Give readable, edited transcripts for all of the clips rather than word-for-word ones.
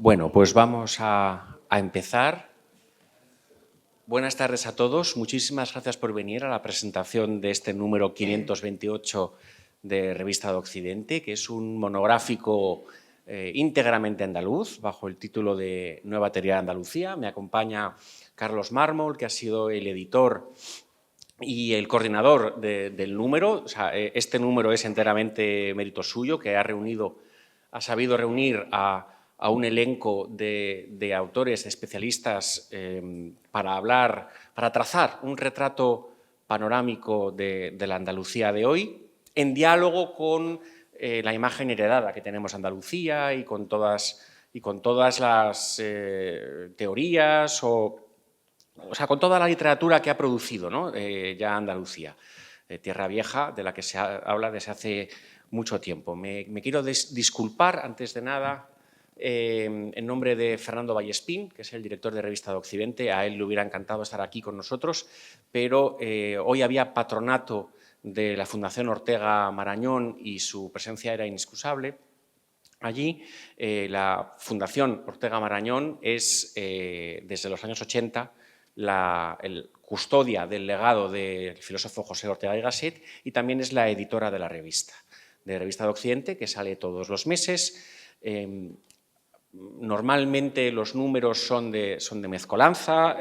Bueno, pues vamos a empezar. Buenas tardes a todos. Muchísimas gracias por venir a la presentación de este número 528 de Revista de Occidente, que es un monográfico íntegramente andaluz, bajo el título de Nueva Teoría de Andalucía. Me acompaña Carlos Mármol, que ha sido el editor y el coordinador del número. O sea, este número es enteramente mérito suyo, que ha sabido reunir a un elenco de autores, de especialistas, para trazar un retrato panorámico de la Andalucía de hoy, en diálogo con la imagen heredada que tenemos de Andalucía y con todas las teorías o sea, con toda la literatura que ha producido, ¿no? Ya Andalucía, tierra vieja, de la que se habla desde hace mucho tiempo. Me quiero disculpar, antes de nada, en nombre de Fernando Vallespín, que es el director de Revista de Occidente. A él le hubiera encantado estar aquí con nosotros, pero hoy había patronato de la Fundación Ortega Marañón y su presencia era inexcusable. Allí, la Fundación Ortega Marañón es, desde los años 80, el custodia del legado del filósofo José Ortega y Gasset, y también es la editora de la Revista de Occidente, que sale todos los meses. Normalmente los números son de mezcolanza,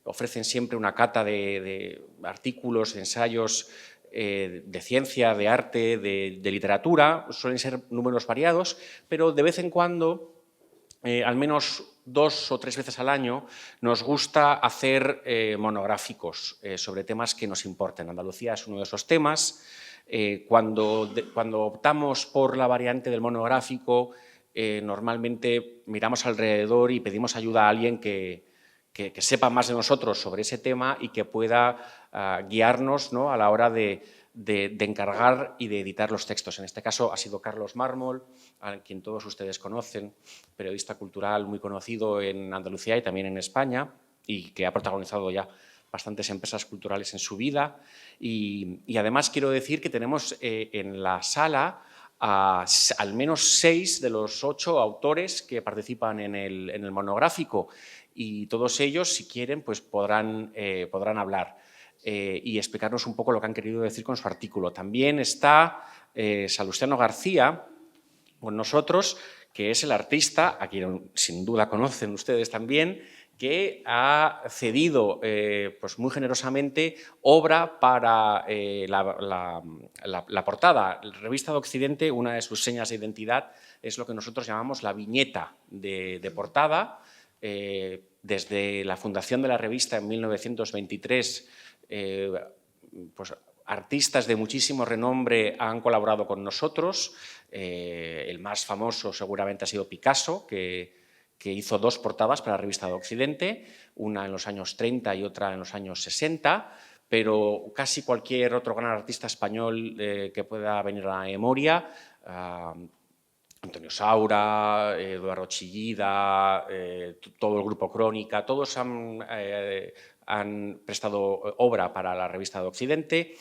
ofrecen siempre una cata de artículos, de ensayos, de ciencia, de arte, de literatura. Suelen ser números variados, pero de vez en cuando, al menos 2 o 3 veces al año, nos gusta hacer monográficos sobre temas que nos importen. Andalucía es uno de esos temas. Cuando optamos por la variante del monográfico, normalmente miramos alrededor y pedimos ayuda a alguien que sepa más de nosotros sobre ese tema y que pueda guiarnos, ¿no?, a la hora de encargar y de editar los textos. En este caso ha sido Carlos Mármol, a quien todos ustedes conocen, periodista cultural muy conocido en Andalucía y también en España, y que ha protagonizado ya bastantes empresas culturales en su vida. Y además quiero decir que tenemos en la sala al menos 6 de los 8 autores que participan en el monográfico, y todos ellos, si quieren, pues podrán hablar y explicarnos un poco lo que han querido decir con su artículo. También está Salustiano García con nosotros, que es el artista, a quien sin duda conocen ustedes también, que ha cedido pues muy generosamente obra para la portada. La Revista de Occidente, una de sus señas de identidad es lo que nosotros llamamos la viñeta de portada. Desde la fundación de la revista en 1923, pues artistas de muchísimo renombre han colaborado con nosotros. El más famoso seguramente ha sido Picasso, que hizo 2 portadas para la Revista de Occidente, una en los años 30 y otra en los años 60, pero casi cualquier otro gran artista español que pueda venir a la memoria, Antonio Saura, Eduardo Chillida, todo el grupo Crónica, todos han prestado obra para la Revista de Occidente.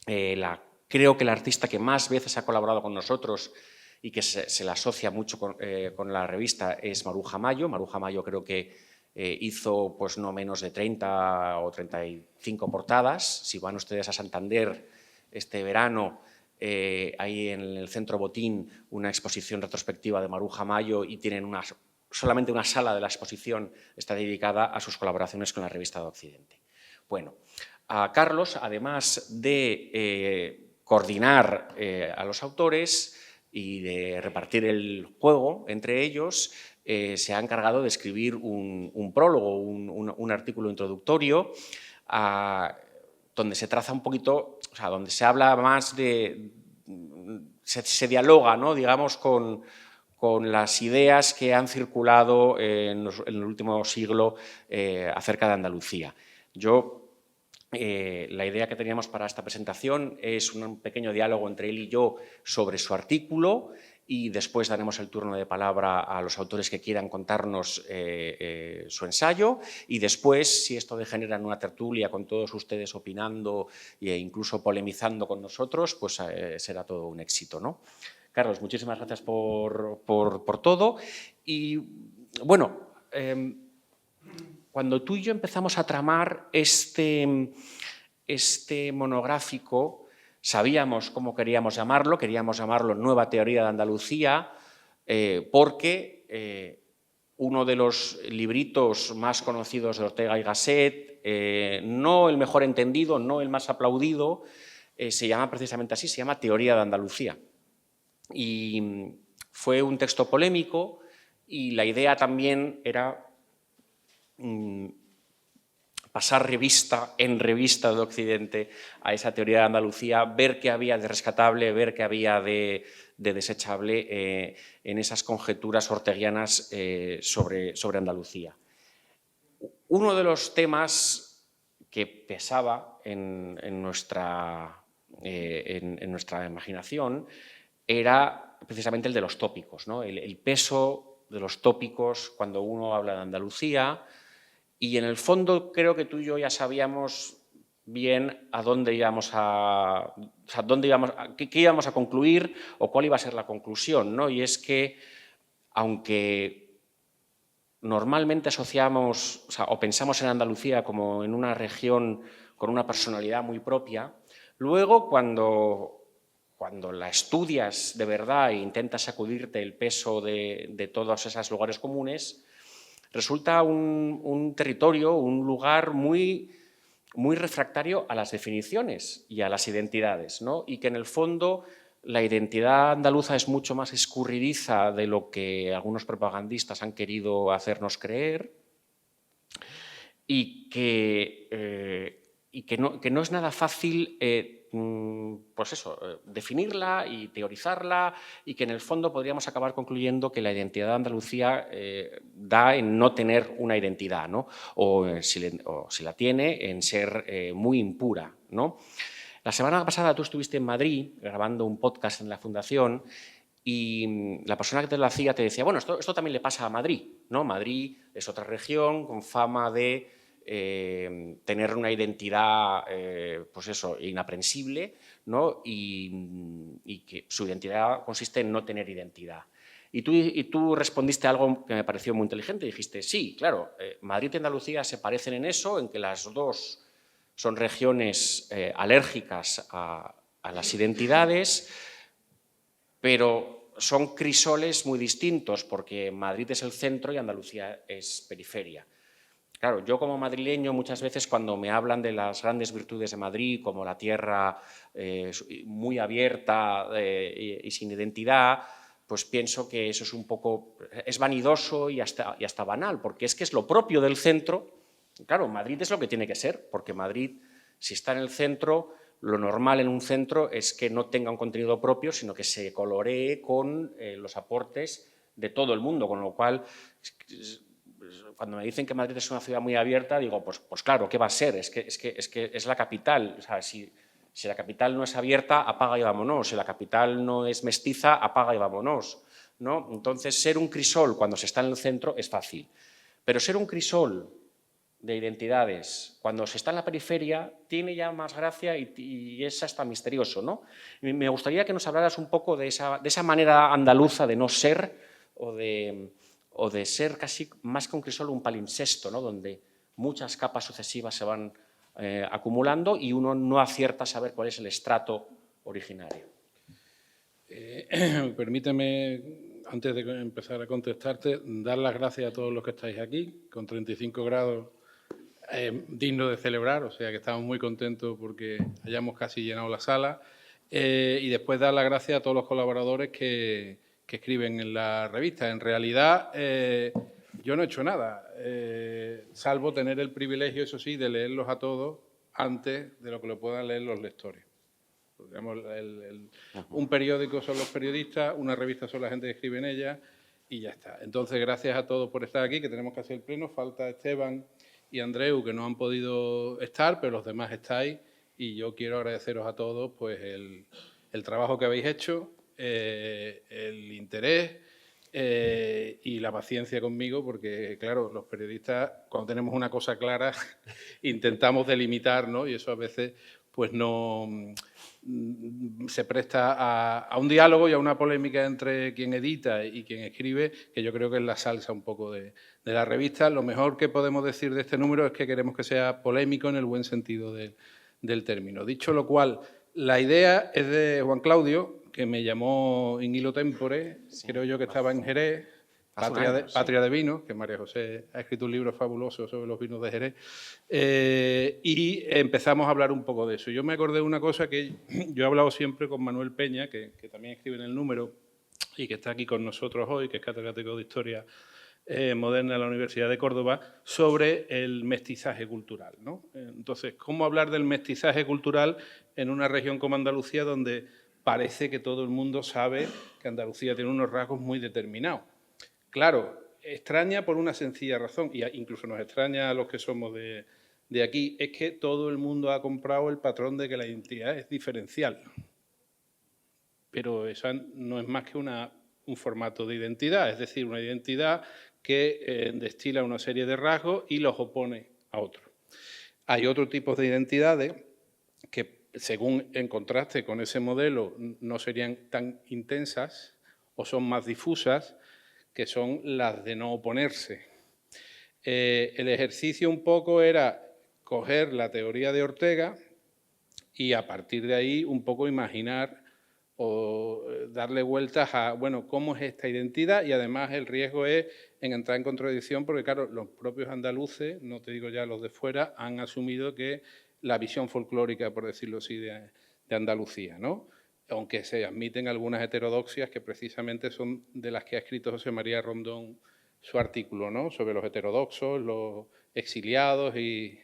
Creo que el artista que más veces ha colaborado con nosotros y que se le asocia mucho con la revista es Maruja Mayo. Maruja Mayo creo que hizo pues no menos de 30 o 35 portadas. Si van ustedes a Santander este verano, hay en el Centro Botín una exposición retrospectiva de Maruja Mayo y tienen solamente una sala de la exposición está dedicada a sus colaboraciones con la Revista de Occidente. Bueno, a Carlos, además de coordinar a los autores y de repartir el juego entre ellos, se ha encargado de escribir un prólogo, un artículo introductorio, donde se traza un poquito, o sea, donde se habla más se dialoga, ¿no?, digamos, con las ideas que han circulado en el último siglo acerca de Andalucía. La idea que teníamos para esta presentación es un pequeño diálogo entre él y yo sobre su artículo, y después daremos el turno de palabra a los autores que quieran contarnos su ensayo, y después, si esto degenera en una tertulia con todos ustedes opinando e incluso polemizando con nosotros, pues será todo un éxito, ¿no? Carlos, muchísimas gracias por todo. Y bueno, cuando tú y yo empezamos a tramar este monográfico, sabíamos cómo queríamos llamarlo Nueva Teoría de Andalucía, porque uno de los libritos más conocidos de Ortega y Gasset, no el mejor entendido, no el más aplaudido, se llama precisamente así, se llama Teoría de Andalucía. Y fue un texto polémico y la idea también era pasar revista de Occidente a esa teoría de Andalucía, ver qué había de rescatable, ver qué había de desechable en esas conjeturas orteguianas sobre Andalucía. Uno de los temas que pesaba en nuestra imaginación era precisamente el de los tópicos, ¿no? El peso de los tópicos cuando uno habla de Andalucía, y en el fondo creo que tú y yo ya sabíamos bien a dónde íbamos qué íbamos a concluir o cuál iba a ser la conclusión, ¿no? Y es que, aunque normalmente asociamos o pensamos en Andalucía como en una región con una personalidad muy propia, luego cuando la estudias de verdad e intentas sacudirte el peso de todos esos lugares comunes, resulta un territorio, un lugar muy refractario a las definiciones y a las identidades, ¿no? Y que en el fondo la identidad andaluza es mucho más escurridiza de lo que algunos propagandistas han querido hacernos creer, y que no es nada fácil pues eso, definirla y teorizarla, y que en el fondo podríamos acabar concluyendo que la identidad de Andalucía da en no tener una identidad, ¿no? O si la tiene, en ser muy impura, ¿no? La semana pasada tú estuviste en Madrid grabando un podcast en la Fundación, y la persona que te lo hacía te decía, bueno, esto también le pasa a Madrid, ¿no? Madrid es otra región con fama de tener una identidad, pues eso, inaprensible, ¿no? Y que su identidad consiste en no tener identidad. Y tú respondiste algo que me pareció muy inteligente. Dijiste, sí, claro, Madrid y Andalucía se parecen en eso, en que las dos son regiones alérgicas a las identidades, pero son crisoles muy distintos, porque Madrid es el centro y Andalucía es periferia. Claro, yo como madrileño muchas veces cuando me hablan de las grandes virtudes de Madrid, como la tierra muy abierta y sin identidad, pues pienso que eso es vanidoso y hasta banal, porque es que es lo propio del centro. Claro, Madrid es lo que tiene que ser, porque Madrid, si está en el centro, lo normal en un centro es que no tenga un contenido propio, sino que se coloree con los aportes de todo el mundo, con lo cual, cuando me dicen que Madrid es una ciudad muy abierta, digo, pues claro, ¿qué va a ser? Es que es la capital. O sea, si la capital no es abierta, apaga y vámonos. Si la capital no es mestiza, apaga y vámonos, ¿no? Entonces, ser un crisol cuando se está en el centro es fácil. Pero ser un crisol de identidades, cuando se está en la periferia, tiene ya más gracia y es hasta misterioso, ¿no? Y me gustaría que nos hablaras un poco de esa manera andaluza de no ser, o de ser casi más que un crisol, un palimpsesto, ¿no? Donde muchas capas sucesivas se van acumulando y uno no acierta a saber cuál es el estrato originario. Permíteme, antes de empezar a contestarte, dar las gracias a todos los que estáis aquí, con 35 grados, digno de celebrar, o sea que estamos muy contentos porque hayamos casi llenado la sala, y después dar las gracias a todos los colaboradores que escriben en la revista. En realidad, yo no he hecho nada, salvo tener el privilegio, eso sí, de leerlos a todos antes de lo que lo puedan leer los lectores. Digamos, un periódico son los periodistas, una revista son la gente que escribe en ella, y ya está. Entonces, gracias a todos por estar aquí, que tenemos que hacer el pleno. Falta Esteban y Andreu, que no han podido estar, pero los demás estáis, y yo quiero agradeceros a todos pues el trabajo que habéis hecho, el interés y la paciencia conmigo, porque, claro, los periodistas, cuando tenemos una cosa clara, intentamos delimitar, ¿no? Y eso a veces pues no se presta a un diálogo y a una polémica entre quien edita y quien escribe, que yo creo que es la salsa un poco de la revista. Lo mejor que podemos decir de este número es que queremos que sea polémico en el buen sentido del término. Dicho lo cual, la idea es de Juan Claudio, que me llamó in illo tempore, sí, creo yo que estaba en Jerez, Patria de Vinos, que María José ha escrito un libro fabuloso sobre los vinos de Jerez, y empezamos a hablar un poco de eso. Yo me acordé de una cosa que yo he hablado siempre con Manuel Peña, que también escribe en el número y que está aquí con nosotros hoy, que es catedrático de Historia Moderna de la Universidad de Córdoba, sobre el mestizaje cultural, ¿no? Entonces, ¿cómo hablar del mestizaje cultural en una región como Andalucía, donde parece que todo el mundo sabe que Andalucía tiene unos rasgos muy determinados? Claro, extraña por una sencilla razón, y incluso nos extraña a los que somos de aquí, es que todo el mundo ha comprado el patrón de que la identidad es diferencial. Pero eso no es más que un formato de identidad, es decir, una identidad que destila una serie de rasgos y los opone a otros. Hay otros tipos de identidades que, según en contraste con ese modelo, no serían tan intensas o son más difusas, que son las de no oponerse. El ejercicio un poco era coger la teoría de Ortega y a partir de ahí un poco imaginar o darle vueltas a, bueno, cómo es esta identidad, y además el riesgo es en entrar en contradicción porque, claro, los propios andaluces, no te digo ya los de fuera, han asumido que la visión folclórica, por decirlo así, de Andalucía, ¿no? Aunque se admiten algunas heterodoxias que precisamente son de las que ha escrito José María Rondón su artículo, ¿no? Sobre los heterodoxos, los exiliados y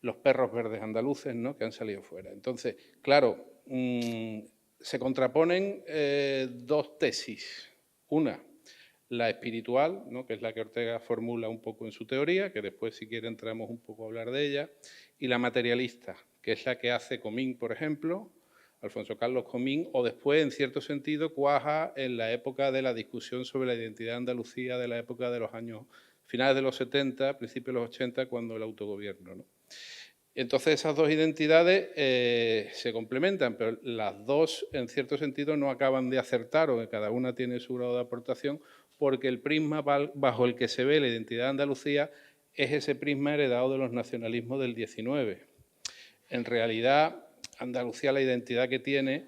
los perros verdes andaluces, ¿no? Que han salido fuera. Entonces, claro, se contraponen dos tesis. Una, la espiritual, ¿no? Que es la que Ortega formula un poco en su teoría, que después, si quiere, entramos un poco a hablar de ella, y la materialista, que es la que hace Comín, por ejemplo, Alfonso Carlos Comín, o después, en cierto sentido, cuaja en la época de la discusión sobre la identidad de Andalucía, de la época de los años finales de los 70, principios de los 80, cuando el autogobierno, ¿no? Entonces, esas dos identidades se complementan, pero las dos, en cierto sentido, no acaban de acertar, o que cada una tiene su grado de aportación, porque el prisma bajo el que se ve la identidad de Andalucía es ese prisma heredado de los nacionalismos del 19. En realidad, Andalucía, la identidad que tiene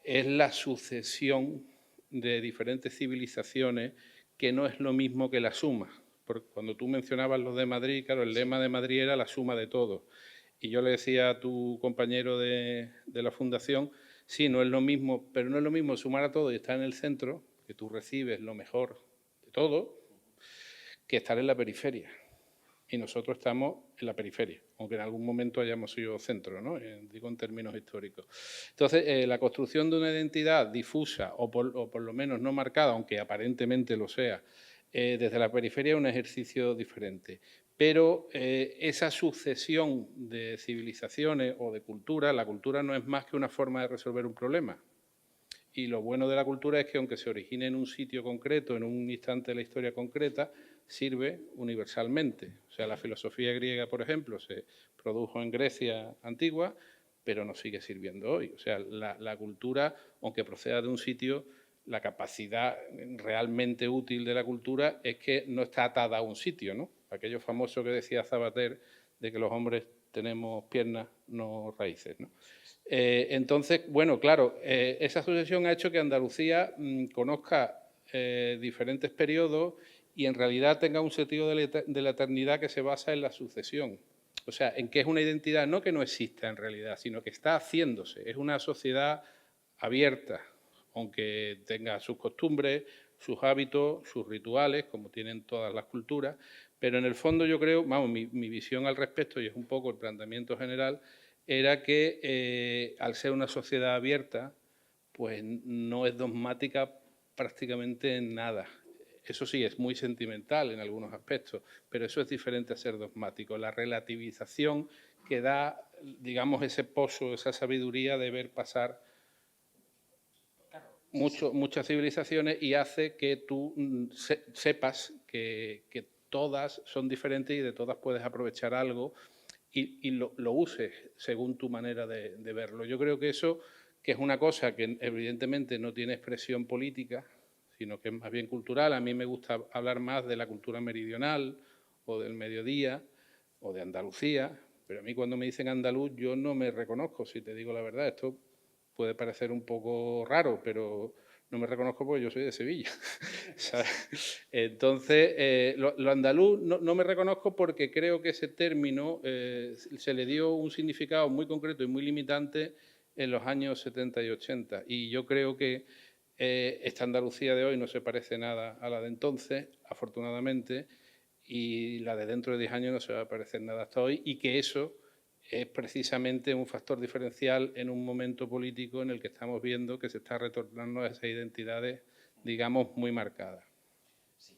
es la sucesión de diferentes civilizaciones, que no es lo mismo que la suma. Porque cuando tú mencionabas los de Madrid, claro, el lema de Madrid era la suma de todo. Y yo le decía a tu compañero de la Fundación, sí, no es lo mismo, pero no es lo mismo sumar a todo y estar en el centro, que tú recibes lo mejor de todo, que estar en la periferia. Y nosotros estamos en la periferia, aunque en algún momento hayamos sido centro, ¿no? Digo en términos históricos. Entonces, la construcción de una identidad difusa o por lo menos no marcada, aunque aparentemente lo sea, desde la periferia es un ejercicio diferente. Pero esa sucesión de civilizaciones o de culturas, la cultura no es más que una forma de resolver un problema. Y lo bueno de la cultura es que, aunque se origine en un sitio concreto, en un instante de la historia concreta, sirve universalmente. O sea, la filosofía griega, por ejemplo, se produjo en Grecia antigua, pero nos sigue sirviendo hoy. O sea, la cultura, aunque proceda de un sitio, la capacidad realmente útil de la cultura es que no está atada a un sitio, ¿no? Aquello famoso que decía Zabater de que los hombres tenemos piernas, no raíces, ¿no? Entonces, bueno, claro, esa sucesión ha hecho que Andalucía conozca diferentes periodos y en realidad tenga un sentido de la eternidad que se basa en la sucesión. O sea, en que es una identidad no que no exista en realidad, sino que está haciéndose. Es una sociedad abierta, aunque tenga sus costumbres, sus hábitos, sus rituales, como tienen todas las culturas, pero en el fondo yo creo, vamos, mi visión al respecto, y es un poco el planteamiento general, era que al ser una sociedad abierta, pues no es dogmática prácticamente en nada. Eso sí, es muy sentimental en algunos aspectos, pero eso es diferente a ser dogmático. La relativización que da, digamos, ese pozo, esa sabiduría de ver pasar muchas civilizaciones y hace que tú sepas que todas son diferentes y de todas puedes aprovechar algo y lo uses según tu manera de verlo. Yo creo que eso, que es una cosa que evidentemente no tiene expresión política, sino que es más bien cultural. A mí me gusta hablar más de la cultura meridional o del mediodía o de Andalucía, pero a mí cuando me dicen andaluz yo no me reconozco, si te digo la verdad. Esto puede parecer un poco raro, pero no me reconozco porque yo soy de Sevilla. Entonces, lo andaluz no me reconozco porque creo que ese término se le dio un significado muy concreto y muy limitante en los años 70 y 80. Y yo creo que esta Andalucía de hoy no se parece nada a la de entonces, afortunadamente, y la de dentro de 10 años no se va a parecer nada hasta hoy, y que eso es precisamente un factor diferencial en un momento político en el que estamos viendo que se está retornando a esas identidades, digamos, muy marcadas. Sí,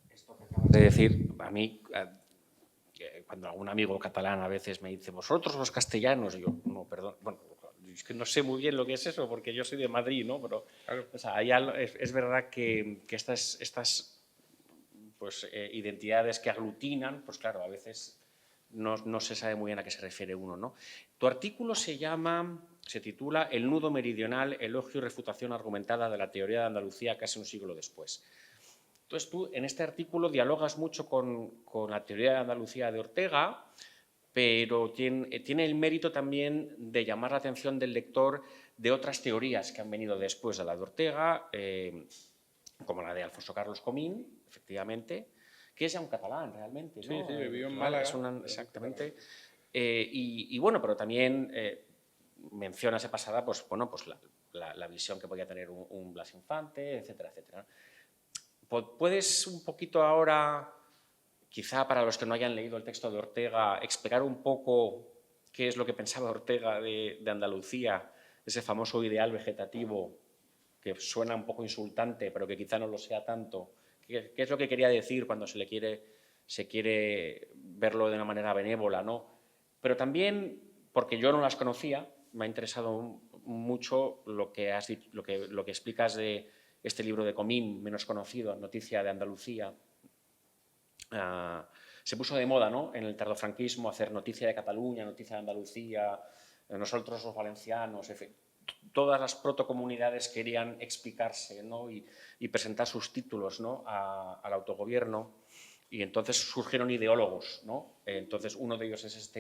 esto que acabas de decir, a mí, cuando algún amigo catalán a veces me dice, vosotros los castellanos, y yo, no, perdón, bueno, es que no sé muy bien lo que es eso, porque yo soy de Madrid, ¿no? Pero, claro, o sea, es verdad que estas pues, identidades que aglutinan, pues claro, a veces no se sabe muy bien a qué se refiere uno, ¿no? Tu artículo se titula El nudo meridional, elogio y refutación argumentada de la teoría de Andalucía casi un siglo después. Entonces tú en este artículo dialogas mucho con la teoría de Andalucía de Ortega, pero tiene el mérito también de llamar la atención del lector de otras teorías que han venido después de la de Ortega, como la de Alfonso Carlos Comín, efectivamente, que es ya un catalán realmente, ¿no? Sí, vivió en Málaga. Exactamente. Y bueno, pero también mencionas de pasada, pues bueno, pues la visión que podía tener un Blas Infante, etcétera, etcétera. ¿Puedes un poquito ahora, quizá para los que no hayan leído el texto de Ortega, explicar un poco qué es lo que pensaba Ortega de Andalucía, ese famoso ideal vegetativo que suena un poco insultante, pero que quizá no lo sea tanto? ¿Qué es lo que quería decir cuando se quiere verlo de una manera benévola, ¿no? Pero también, porque yo no las conocía, me ha interesado mucho lo que explicas de este libro de Comín, menos conocido, Noticia de Andalucía. Se puso de moda, ¿no?, en el tardofranquismo hacer noticia de Cataluña, noticia de Andalucía, nosotros los valencianos, en fin. Todas las protocomunidades querían explicarse, ¿no?, y presentar sus títulos, ¿no?, al autogobierno, y entonces surgieron ideólogos, ¿no? Entonces uno de ellos es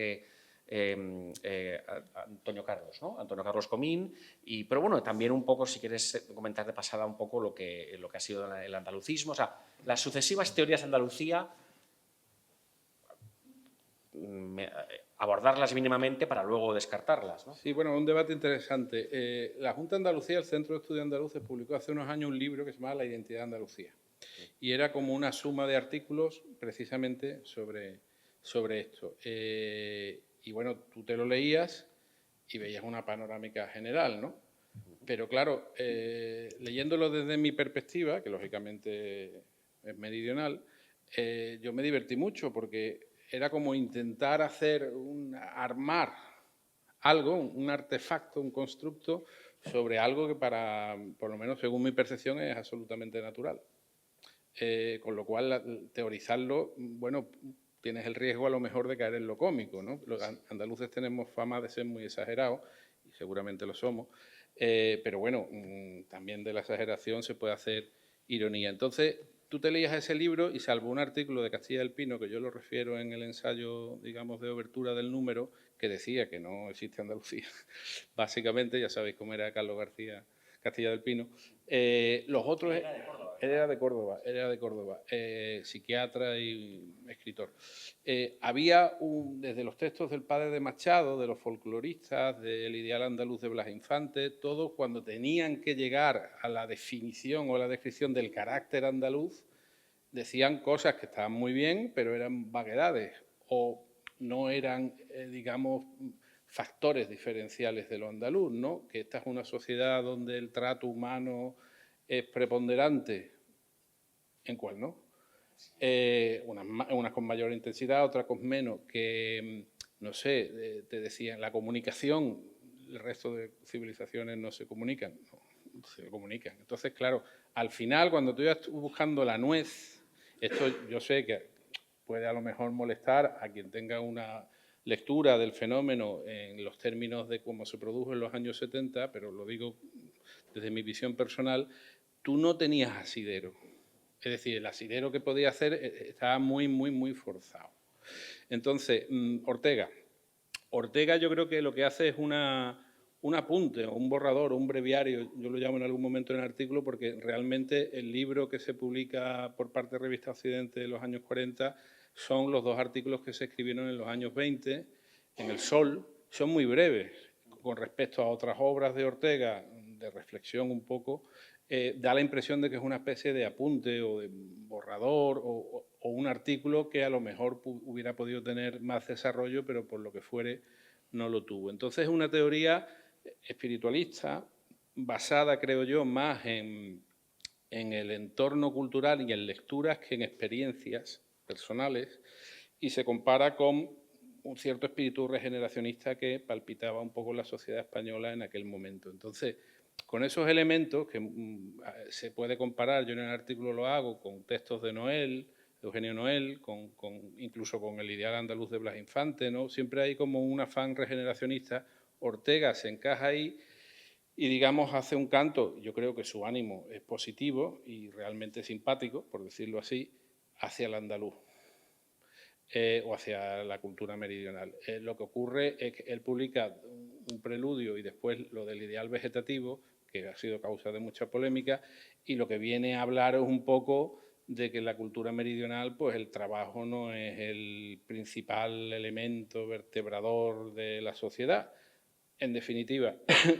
Antonio Carlos, ¿no? Antonio Carlos Comín, pero bueno, también un poco, si quieres comentar de pasada un poco lo que ha sido el andalucismo, o sea, las sucesivas teorías de Andalucía, abordarlas mínimamente para luego descartarlas, ¿no? Sí, bueno, un debate interesante. La Junta de Andalucía, el Centro de Estudios Andaluces, publicó hace unos años un libro que se llama La identidad de Andalucía. Y era como una suma de artículos precisamente sobre esto. Y bueno, tú te lo leías y veías una panorámica general, ¿no? Pero claro, leyéndolo desde mi perspectiva, que lógicamente es meridional, yo me divertí mucho porque era como intentar armar algo, un artefacto, un constructo sobre algo que por lo menos según mi percepción, es absolutamente natural. Con lo cual, teorizarlo, bueno, tienes el riesgo a lo mejor de caer en lo cómico, ¿no? Los andaluces tenemos fama de ser muy exagerados, y seguramente lo somos, pero bueno, también de la exageración se puede hacer ironía. Entonces, tú te leías ese libro y salvo un artículo de Castilla del Pino, que yo lo refiero en el ensayo, digamos, de obertura del número, que decía que no existe Andalucía, básicamente, ya sabéis cómo era Carlos García Castilla del Pino. Los otros... Era de Córdoba, psiquiatra y escritor. Había, desde los textos del padre de Machado, de los folcloristas, del ideal andaluz de Blas Infante, todos cuando tenían que llegar a la definición o a la descripción del carácter andaluz, decían cosas que estaban muy bien, pero eran vaguedades o no eran, digamos, factores diferenciales de lo andaluz, ¿no? Que esta es una sociedad donde el trato humano es preponderante, ¿en cuál no? Unas con mayor intensidad, otras con menos, que, no sé, te decían, la comunicación, el resto de civilizaciones no se comunican, no se comunican. Entonces, claro, al final, cuando tú ibas buscando la nuez, esto yo sé que puede a lo mejor molestar a quien tenga una lectura del fenómeno en los términos de cómo se produjo en los años 70, pero lo digo desde mi visión personal, tú no tenías asidero. Es decir, el asidero que podía hacer estaba muy forzado. Entonces, Ortega yo creo que lo que hace es un apunte, o un borrador, o un breviario, yo lo llamo en algún momento en el artículo, porque realmente el libro que se publica por parte de Revista Occidente de los años 40 son los 2 artículos que se escribieron en los años 20, en El Sol, son muy breves con respecto a otras obras de Ortega, de reflexión un poco, da la impresión de que es una especie de apunte o de borrador o un artículo que a lo mejor hubiera podido tener más desarrollo, pero por lo que fuere no lo tuvo. Entonces es una teoría espiritualista basada, creo yo, más en el entorno cultural y en lecturas que en experiencias personales, y se compara con un cierto espíritu regeneracionista que palpitaba un poco la sociedad española en aquel momento. Entonces, con esos elementos que se puede comparar, yo en el artículo lo hago, con textos de Noel, Eugenio Noel, incluso con el ideal andaluz de Blas Infante, ¿no? Siempre hay como un afán regeneracionista. Ortega se encaja ahí y, digamos, hace un canto, yo creo que su ánimo es positivo y realmente simpático, por decirlo así, hacia el andaluz. O hacia la cultura meridional. Lo que ocurre es que él publica un preludio y después lo del ideal vegetativo, que ha sido causa de mucha polémica, y lo que viene a hablar es un poco de que en la cultura meridional pues el trabajo no es el principal elemento vertebrador de la sociedad. En definitiva,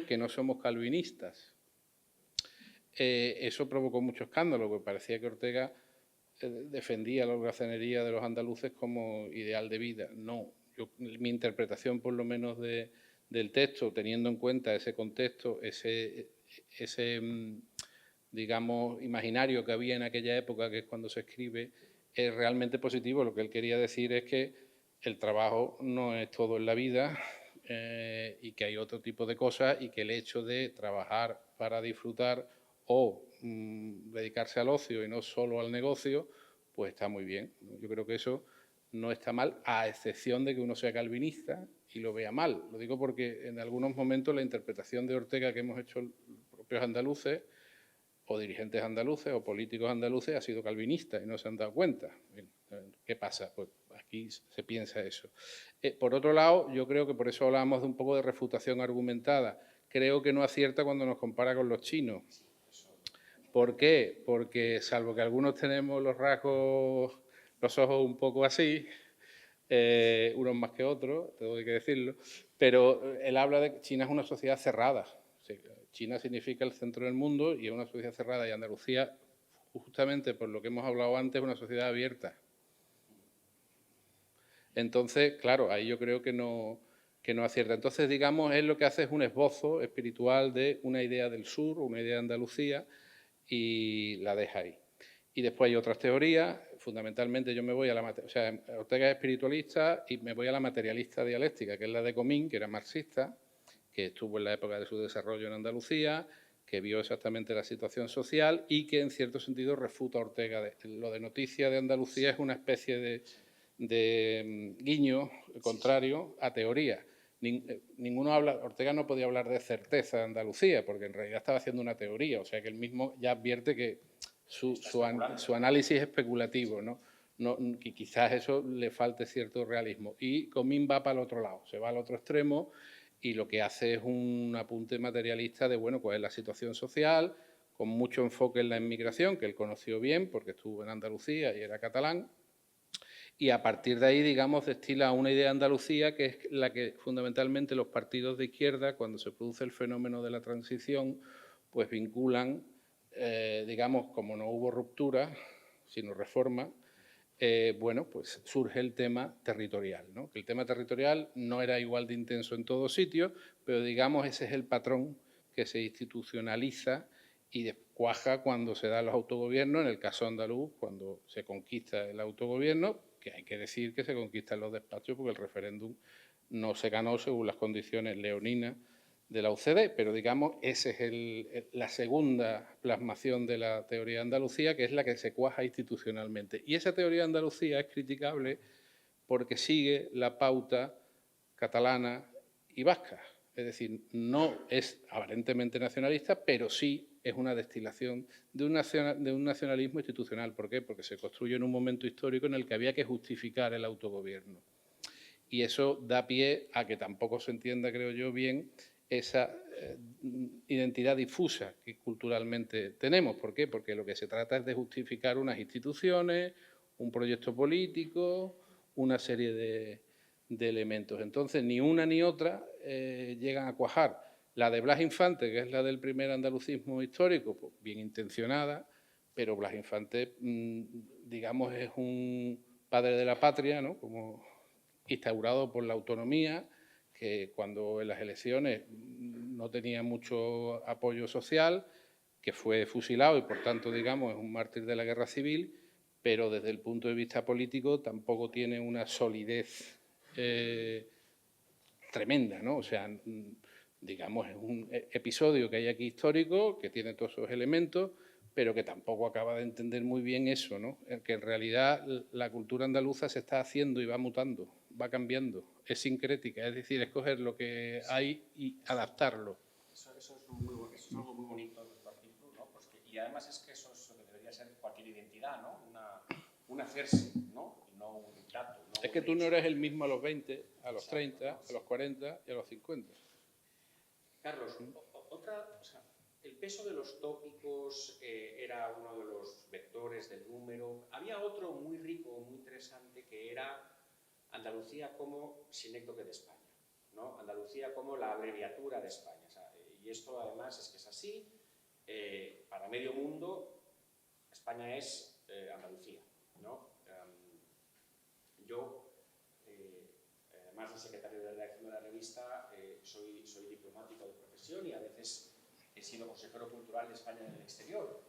que no somos calvinistas. Eso provocó mucho escándalo, porque parecía que Ortega defendía la holgazanería de los andaluces como ideal de vida. No, mi interpretación por lo menos del texto, teniendo en cuenta ese contexto, ese digamos, imaginario que había en aquella época, que es cuando se escribe, es realmente positivo. Lo que él quería decir es que el trabajo no es todo en la vida y que hay otro tipo de cosas, y que el hecho de trabajar para disfrutar o dedicarse al ocio y no solo al negocio, pues está muy bien. Yo creo que eso no está mal, a excepción de que uno sea calvinista y lo vea mal. Lo digo porque en algunos momentos la interpretación de Ortega que hemos hecho los propios andaluces, o dirigentes andaluces o políticos andaluces, ha sido calvinista y no se han dado cuenta. ¿Qué pasa? Pues aquí se piensa eso. Por otro lado, yo creo que por eso hablamos de un poco de refutación argumentada. Creo que no acierta cuando nos compara con los chinos. ¿Por qué? Porque salvo que algunos tenemos los rasgos, los ojos un poco así, unos más que otros, tengo que decirlo, pero él habla de que China es una sociedad cerrada. China significa el centro del mundo y es una sociedad cerrada, y Andalucía, justamente por lo que hemos hablado antes, es una sociedad abierta. Entonces, claro, ahí yo creo que no acierta. Entonces, digamos, él lo que hace es un esbozo espiritual de una idea del sur, una idea de Andalucía, y la deja ahí. Y después hay otras teorías, fundamentalmente yo me voy a la... O sea, Ortega es espiritualista y me voy a la materialista dialéctica, que es la de Comín, que era marxista, que estuvo en la época de su desarrollo en Andalucía, que vio exactamente la situación social y que en cierto sentido refuta a Ortega. Lo de Noticia de Andalucía es una especie de guiño contrario a teoría. Ortega no podía hablar de certeza de Andalucía, porque en realidad estaba haciendo una teoría, o sea que él mismo ya advierte que su análisis es especulativo, ¿no? Que quizás eso le falte cierto realismo. Y Comín va para el otro lado, se va al otro extremo y lo que hace es un apunte materialista de, bueno, cuál es la situación social, con mucho enfoque en la inmigración, que él conoció bien porque estuvo en Andalucía y era catalán, y a partir de ahí, digamos, destila una idea de Andalucía que es la que fundamentalmente los partidos de izquierda, cuando se produce el fenómeno de la transición, pues vinculan, digamos, como no hubo ruptura, sino reforma, bueno, pues surge el tema territorial, ¿no? Que el tema territorial no era igual de intenso en todos sitios, pero digamos ese es el patrón que se institucionaliza y cuaja cuando se da los autogobiernos, en el caso andaluz, cuando se conquista el autogobierno, que hay que decir que se conquistan los despachos porque el referéndum no se ganó según las condiciones leoninas de la UCD, pero digamos esa es la segunda plasmación de la teoría de Andalucía, que es la que se cuaja institucionalmente. Y esa teoría de Andalucía es criticable porque sigue la pauta catalana y vasca. Es decir, no es aparentemente nacionalista, pero sí es una destilación de un nacionalismo institucional. ¿Por qué? Porque se construye en un momento histórico en el que había que justificar el autogobierno. Y eso da pie a que tampoco se entienda, creo yo, bien esa identidad difusa que culturalmente tenemos. ¿Por qué? Porque lo que se trata es de justificar unas instituciones, un proyecto político, una serie de elementos. Entonces, ni una ni otra llegan a cuajar. La de Blas Infante, que es la del primer andalucismo histórico, pues bien intencionada, pero Blas Infante, digamos, es un padre de la patria, ¿no? Como instaurado por la autonomía, que cuando en las elecciones no tenía mucho apoyo social, que fue fusilado y por tanto, digamos, es un mártir de la guerra civil, pero desde el punto de vista político tampoco tiene una solidez tremenda, ¿no? O sea, digamos, es un episodio que hay aquí histórico, que tiene todos esos elementos, pero que tampoco acaba de entender muy bien eso, ¿no? Que en realidad la cultura andaluza se está haciendo y va mutando, va cambiando, es sincrética, es decir, es coger lo que hay y adaptarlo. Eso es algo muy bonito de tu artículo, ¿no? Pues y además es que eso es lo que debería ser cualquier identidad, ¿no? Un hacerse, ¿no? Y no un dictato. No es que tú no eres el mismo a los 20, a los 30, a los 40 y a los 50. Carlos, el peso de los tópicos era uno de los vectores del número. Había otro muy rico, muy interesante, que era Andalucía como sinécdoque de España, ¿no? Andalucía como la abreviatura de España. O sea, y esto además es que es así. Para medio mundo, España es Andalucía, ¿no? Yo, además de secretario de redacción de la revista, soy diplomático de profesión y a veces he sido consejero cultural de España en el exterior.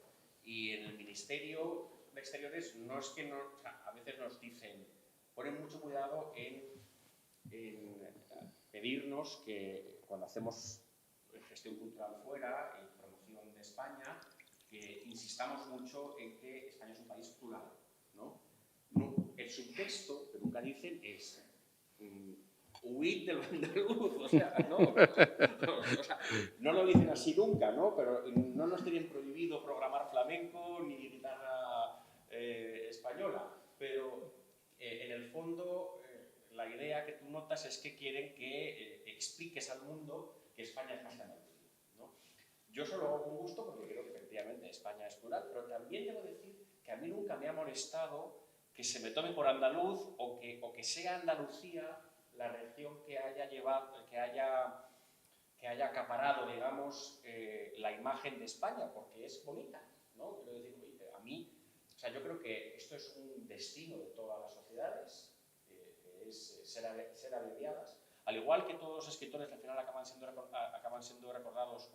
Y en el Ministerio de Exteriores no es que a veces nos dicen, ponen mucho cuidado en pedirnos que cuando hacemos gestión cultural fuera, en promoción de España, que insistamos mucho en que España es un país plural, ¿no? El subtexto que nunca dicen es huid de lo andaluz, o sea, no lo dicen así nunca, ¿no? Pero no nos tienen prohibido programar flamenco ni guitarra española, pero en el fondo la idea que tú notas es que quieren que expliques al mundo que España es más que Andalucía, ¿no? Yo solo hago con gusto porque creo que efectivamente España es plural, pero también debo decir que a mí nunca me ha molestado que se me tome por andaluz o que sea Andalucía la región que haya llevado, que haya acaparado, digamos, la imagen de España, porque es bonita, ¿no? Quiero decir, a mí, o sea, yo creo que esto es un destino de todas las sociedades, que es ser abreviadas, al igual que todos los escritores al final acaban siendo recordados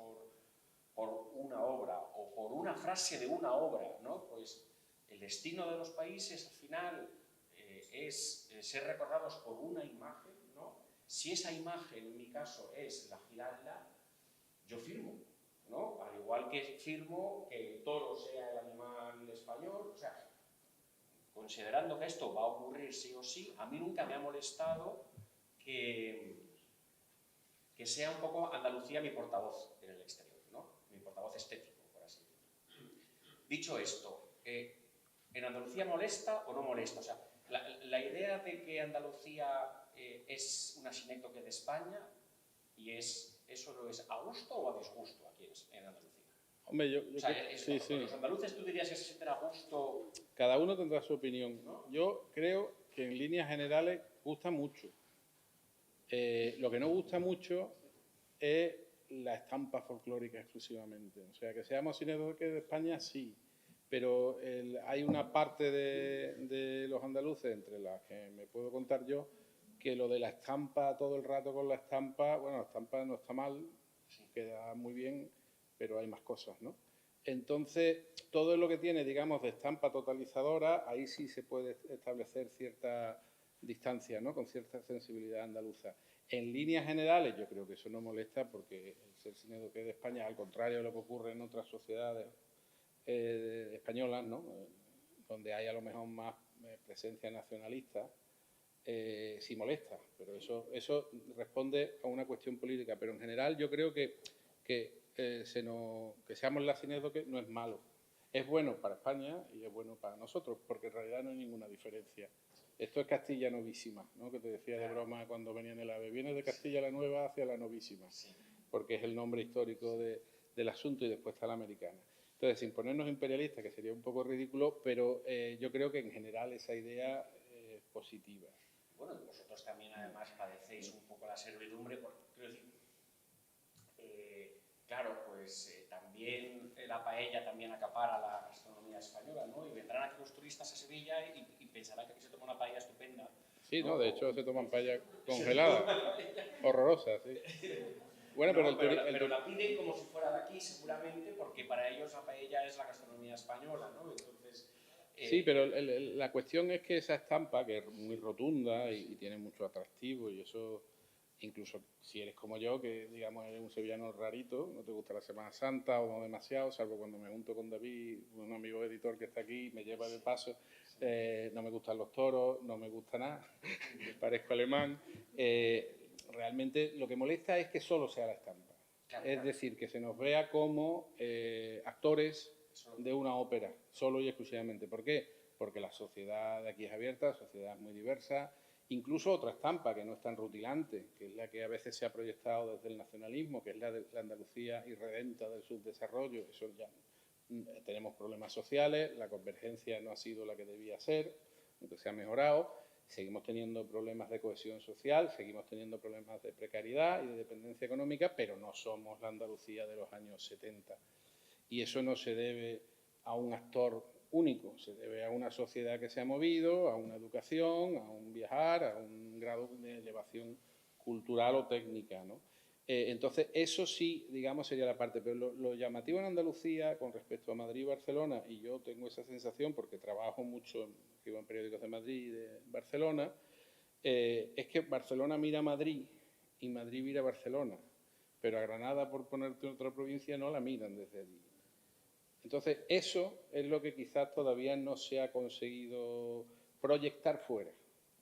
por una obra o por una frase de una obra, ¿no? Pues el destino de los países al final es ser recordados por una imagen, ¿no? Si esa imagen, en mi caso, es la Giralda, yo firmo, ¿no? Al igual que firmo que el toro sea el animal español, o sea, considerando que esto va a ocurrir sí o sí, a mí nunca me ha molestado que sea un poco Andalucía mi portavoz en el exterior, ¿no? Mi portavoz estético, por así decirlo. Dicho esto, ¿en Andalucía molesta o no molesta? O sea, la idea de que Andalucía es una sinécdoque de España y ¿eso no es a gusto o a disgusto aquí en Andalucía? Hombre, yo o sea, sí. Los andaluces, ¿tú dirías que se sienten a gusto? Cada uno tendrá su opinión, ¿no? Yo creo que en líneas generales gusta mucho. Lo que no gusta mucho es la estampa folclórica exclusivamente. O sea, que seamos sinécdoques de España, sí. Pero hay una parte de los andaluces, entre las que me puedo contar yo, que lo de la estampa, todo el rato con la estampa, bueno, la estampa no está mal, queda muy bien, pero hay más cosas, ¿no? Entonces, todo lo que tiene, digamos, de estampa totalizadora, ahí sí se puede establecer cierta distancia, ¿no? Con cierta sensibilidad andaluza. En líneas generales, yo creo que eso no molesta porque el ser sinécdoque de España, al contrario de lo que ocurre en otras sociedades españolas, ¿no? Donde hay a lo mejor más presencia nacionalista, sí molesta, pero eso responde a una cuestión política. Pero en general yo creo que seamos lacinédoques no es malo. Es bueno para España y es bueno para nosotros, porque en realidad no hay ninguna diferencia. Esto es Castilla Novísima, ¿no? Que te decía de broma cuando venía en el AVE. Viene de Castilla la Nueva hacia la Novísima, porque es el nombre histórico del asunto, y después está la americana. Entonces, sin ponernos imperialistas, que sería un poco ridículo, pero yo creo que en general esa idea es positiva. Bueno, vosotros también además padecéis un poco la servidumbre, porque, quiero decir, claro, pues también la paella también acapara la gastronomía española, ¿no? Y vendrán aquí los turistas a Sevilla y pensarán que aquí se toma una paella estupenda. Sí, no, de hecho se toman paella congelada, horrorosa, sí. Bueno, no, pero la piden como si fuera de aquí, seguramente, porque para ellos la paella es la gastronomía española, ¿no? Entonces, sí, pero la cuestión es que esa estampa, que es muy rotunda y tiene mucho atractivo, y eso, incluso si eres como yo, que digamos eres un sevillano rarito, no te gusta la Semana Santa o no demasiado, salvo cuando me junto con David, un amigo editor que está aquí, me lleva de paso, no me gustan los toros, no me gusta nada, parezco alemán. Realmente lo que molesta es que solo sea la estampa. Es decir, que se nos vea como actores de una ópera, solo y exclusivamente. ¿Por qué? Porque la sociedad de aquí es abierta, la sociedad es muy diversa, incluso otra estampa que no es tan rutilante, que es la que a veces se ha proyectado desde el nacionalismo, que es la de la Andalucía irredenta del subdesarrollo. Eso ya tenemos problemas sociales, la convergencia no ha sido la que debía ser, aunque se ha mejorado, seguimos teniendo problemas de cohesión social, seguimos teniendo problemas de precariedad y de dependencia económica, pero no somos la Andalucía de los años 70. Y eso no se debe a un actor único, se debe a una sociedad que se ha movido, a una educación, a un viajar, a un grado de elevación cultural o técnica, ¿no? Entonces, eso sí, digamos, sería la parte. Pero lo llamativo en Andalucía con respecto a Madrid y Barcelona, y yo tengo esa sensación porque trabajo mucho, escribo en periódicos de Madrid y de Barcelona, es que Barcelona mira a Madrid y Madrid mira a Barcelona, pero a Granada, por ponerte otra provincia, no la miran desde allí. Entonces, eso es lo que quizás todavía no se ha conseguido proyectar fuera.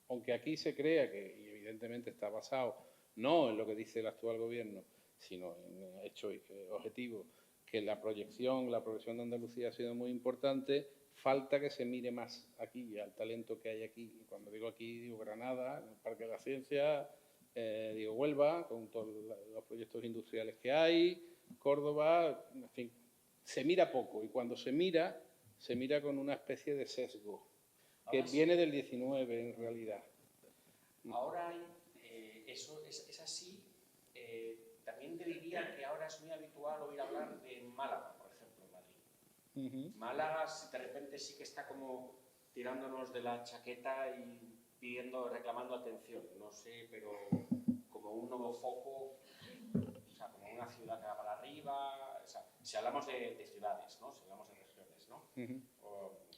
Aunque aquí se crea que, y evidentemente está basado no en lo que dice el actual gobierno, sino en hechos objetivos, que la progresión de Andalucía ha sido muy importante, falta que se mire más aquí, al talento que hay aquí. Y cuando digo aquí, digo Granada, el Parque de la Ciencia, digo Huelva, con todos los proyectos industriales que hay, Córdoba, en fin. Se mira poco, y cuando se mira con una especie de sesgo, que viene del 19 en realidad. Ahora eso es así. También te diría que ahora es muy habitual oír hablar de Málaga, por ejemplo, en Madrid. Málaga de repente sí que está como tirándonos de la chaqueta y reclamando atención, no sé, pero como un nuevo foco, o sea, como una ciudad que va para arriba, o sea, si hablamos de ciudades, ¿no? Si hablamos de regiones, ¿no?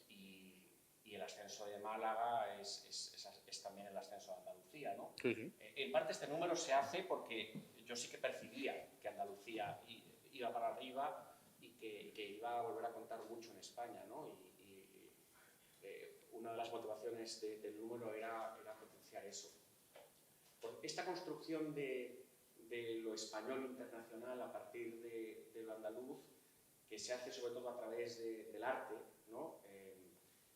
Y el ascenso de Málaga es también el ascenso de Andalucía, ¿no? En parte este número se hace porque yo sí que percibía que Andalucía iba para arriba y que iba a volver a contar mucho en España, ¿no? Una de las motivaciones del número era potenciar eso. Esta construcción de lo español internacional a partir de lo andaluz, que se hace sobre todo a través del arte, ¿no?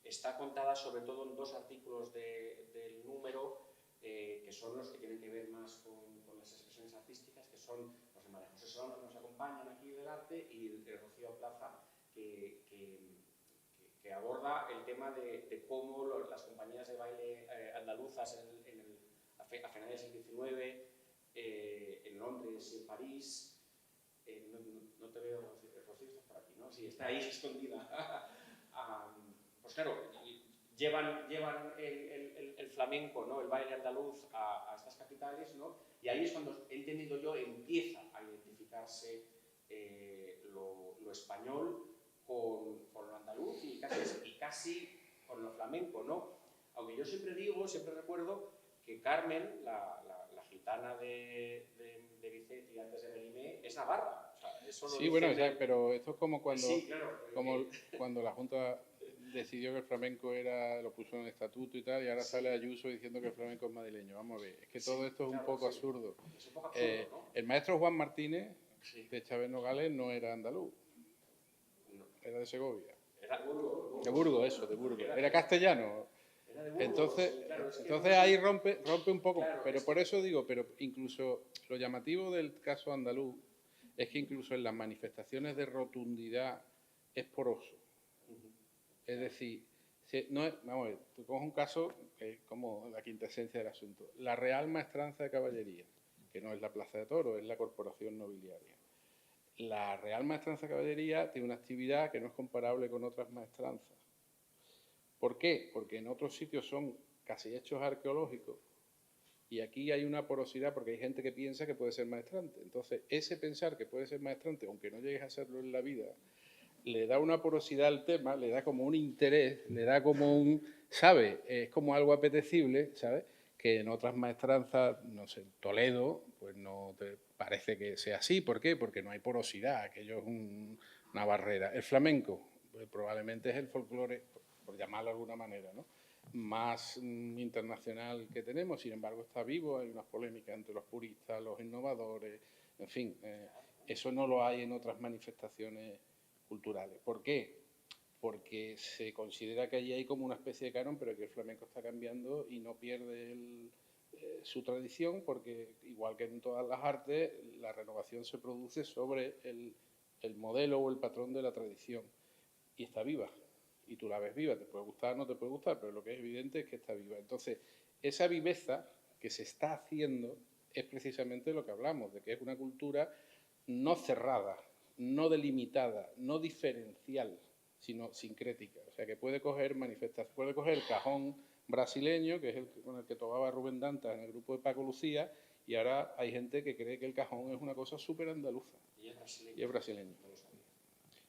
Está contada sobre todo en dos artículos del número, que son los que tienen que ver más con las expresiones artísticas, que son los de María José Solano, que nos acompañan aquí del arte, y el de Rocío Plaza, que aborda el tema de cómo las compañías de baile andaluzas a finales del XIX, en Londres y en París, no te veo, Rocío, estás por aquí, ¿no? Sí, está ahí escondida. Pues claro, llevan el flamenco, ¿no? El baile andaluz a estas capitales, ¿no? Y ahí es cuando he entendido yo, empieza a identificarse lo español con lo andaluz y casi con lo flamenco, ¿no? Aunque yo siempre recuerdo que Carmen, la gitana de Bizet y antes de Melimé, es navarra. O sea, eso sí, bueno, pero esto es como cuando, sí, claro, cuando la Junta decidió que el flamenco lo puso en el estatuto y tal, y ahora sale Ayuso diciendo que el flamenco es madrileño. Vamos a ver, es que todo esto es un poco absurdo. Es un poco absurdo, ¿no? El maestro Juan Martínez de Chávez Nogales no era andaluz, era de Segovia. Era de Burgos. De Burgos, eso, de Burgos. Era castellano. Era de Burgos. Entonces, Claro, es que entonces ahí rompe un poco. Claro, pero por eso digo, pero incluso lo llamativo del caso andaluz es que incluso en las manifestaciones de rotundidad es poroso. Es decir, vamos a ver, tú coges un caso que es como la quintesencia del asunto. La Real Maestranza de Caballería, que no es la Plaza de Toros, es la Corporación Nobiliaria. La Real Maestranza de Caballería tiene una actividad que no es comparable con otras maestranzas. ¿Por qué? Porque en otros sitios son casi hechos arqueológicos y aquí hay una porosidad porque hay gente que piensa que puede ser maestrante. Entonces, ese pensar que puede ser maestrante, aunque no llegues a serlo en la vida, le da una porosidad al tema, le da como un interés, le da como un, ¿sabes? Es como algo apetecible, ¿sabes? Que en otras maestranzas, no sé, Toledo, pues no te parece que sea así. ¿Por qué? Porque no hay porosidad, aquello es una barrera. El flamenco, pues probablemente es el folclore, por llamarlo de alguna manera, ¿no?, más internacional que tenemos. Sin embargo, está vivo, hay unas polémicas entre los puristas, los innovadores, en fin, eso no lo hay en otras manifestaciones culturales. ¿Por qué? Porque se considera que allí hay como una especie de canon, pero que el flamenco está cambiando y no pierde su tradición, porque igual que en todas las artes, la renovación se produce sobre el modelo o el patrón de la tradición y está viva. Y tú la ves viva, te puede gustar, no te puede gustar, pero lo que es evidente es que está viva. Entonces, esa viveza que se está haciendo es precisamente lo que hablamos, de que es una cultura no cerrada, no delimitada, no diferencial, sino sincrética. O sea, que puede coger manifestaciones, puede coger el cajón brasileño, que es el con el que tocaba Rubén Dantas en el grupo de Paco Lucía, y ahora hay gente que cree que el cajón es una cosa súper andaluza. Y es brasileño.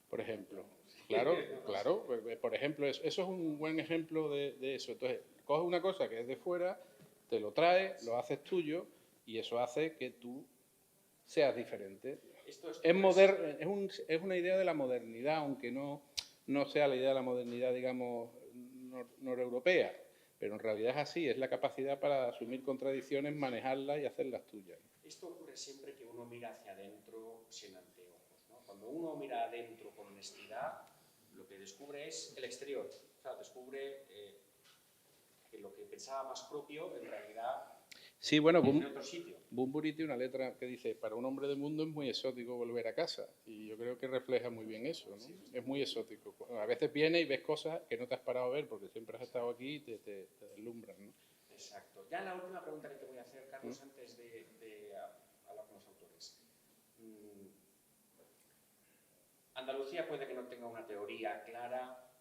Por ejemplo. Claro. Por ejemplo, eso es un buen ejemplo de eso. Entonces, coges una cosa que es de fuera, te lo traes, lo haces tuyo, y eso hace que tú seas diferente. Es una idea de la modernidad, aunque no sea la idea de la modernidad, digamos, noreuropea, pero en realidad es así, es la capacidad para asumir contradicciones, manejarlas y hacerlas tuyas. Esto ocurre siempre que uno mira hacia adentro sin anteojos, ¿no? Cuando uno mira adentro con honestidad, lo que descubre es el exterior. O sea, descubre que lo que pensaba más propio, en realidad, sí, bueno, en otro sitio. Bunbury tiene una letra que dice: para un hombre del mundo es muy exótico volver a casa. Y yo creo que refleja muy bien eso, ¿no? Sí. Es muy exótico. A veces vienes y ves cosas que no te has parado a ver porque siempre has estado aquí y te deslumbran, ¿no? Exacto. Ya la última pregunta que te voy a hacer, Carlos, antes de hablar con los autores. Andalucía puede que no tenga una teoría clara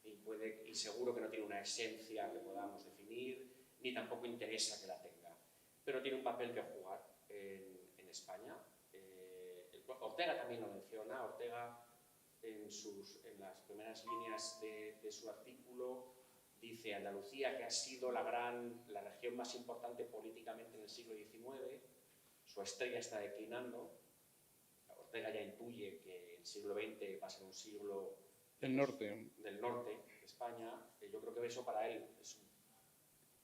y seguro que no tiene una esencia que podamos definir, ni tampoco interesa que la tenga, pero tiene un papel que jugar en España. Ortega también lo menciona. Ortega, en las primeras líneas de su artículo, dice: Andalucía, que ha sido la región más importante políticamente en el siglo XIX, su estrella está declinando. Ortega ya intuye que el siglo XX va a ser un siglo del norte de España. Yo creo que eso para él,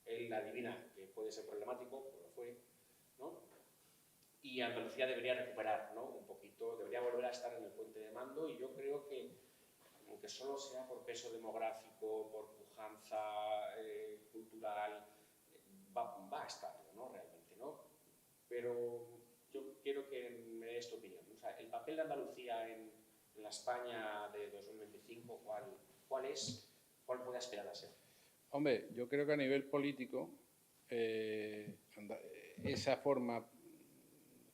él adivina que puede ser problemático, porque lo fue, ¿no? Y Andalucía debería recuperar, ¿no?, un poquito, debería volver a estar en el puente de mando, y yo creo que, aunque solo sea por peso demográfico, por pujanza cultural, va a estarlo, ¿no?, realmente, ¿no? Pero yo quiero que me des tu opinión. O sea, el papel de Andalucía en la España de 2025, ¿cuál es? ¿Cuál puede aspirar a ser? Hombre, yo creo que a nivel político, esa forma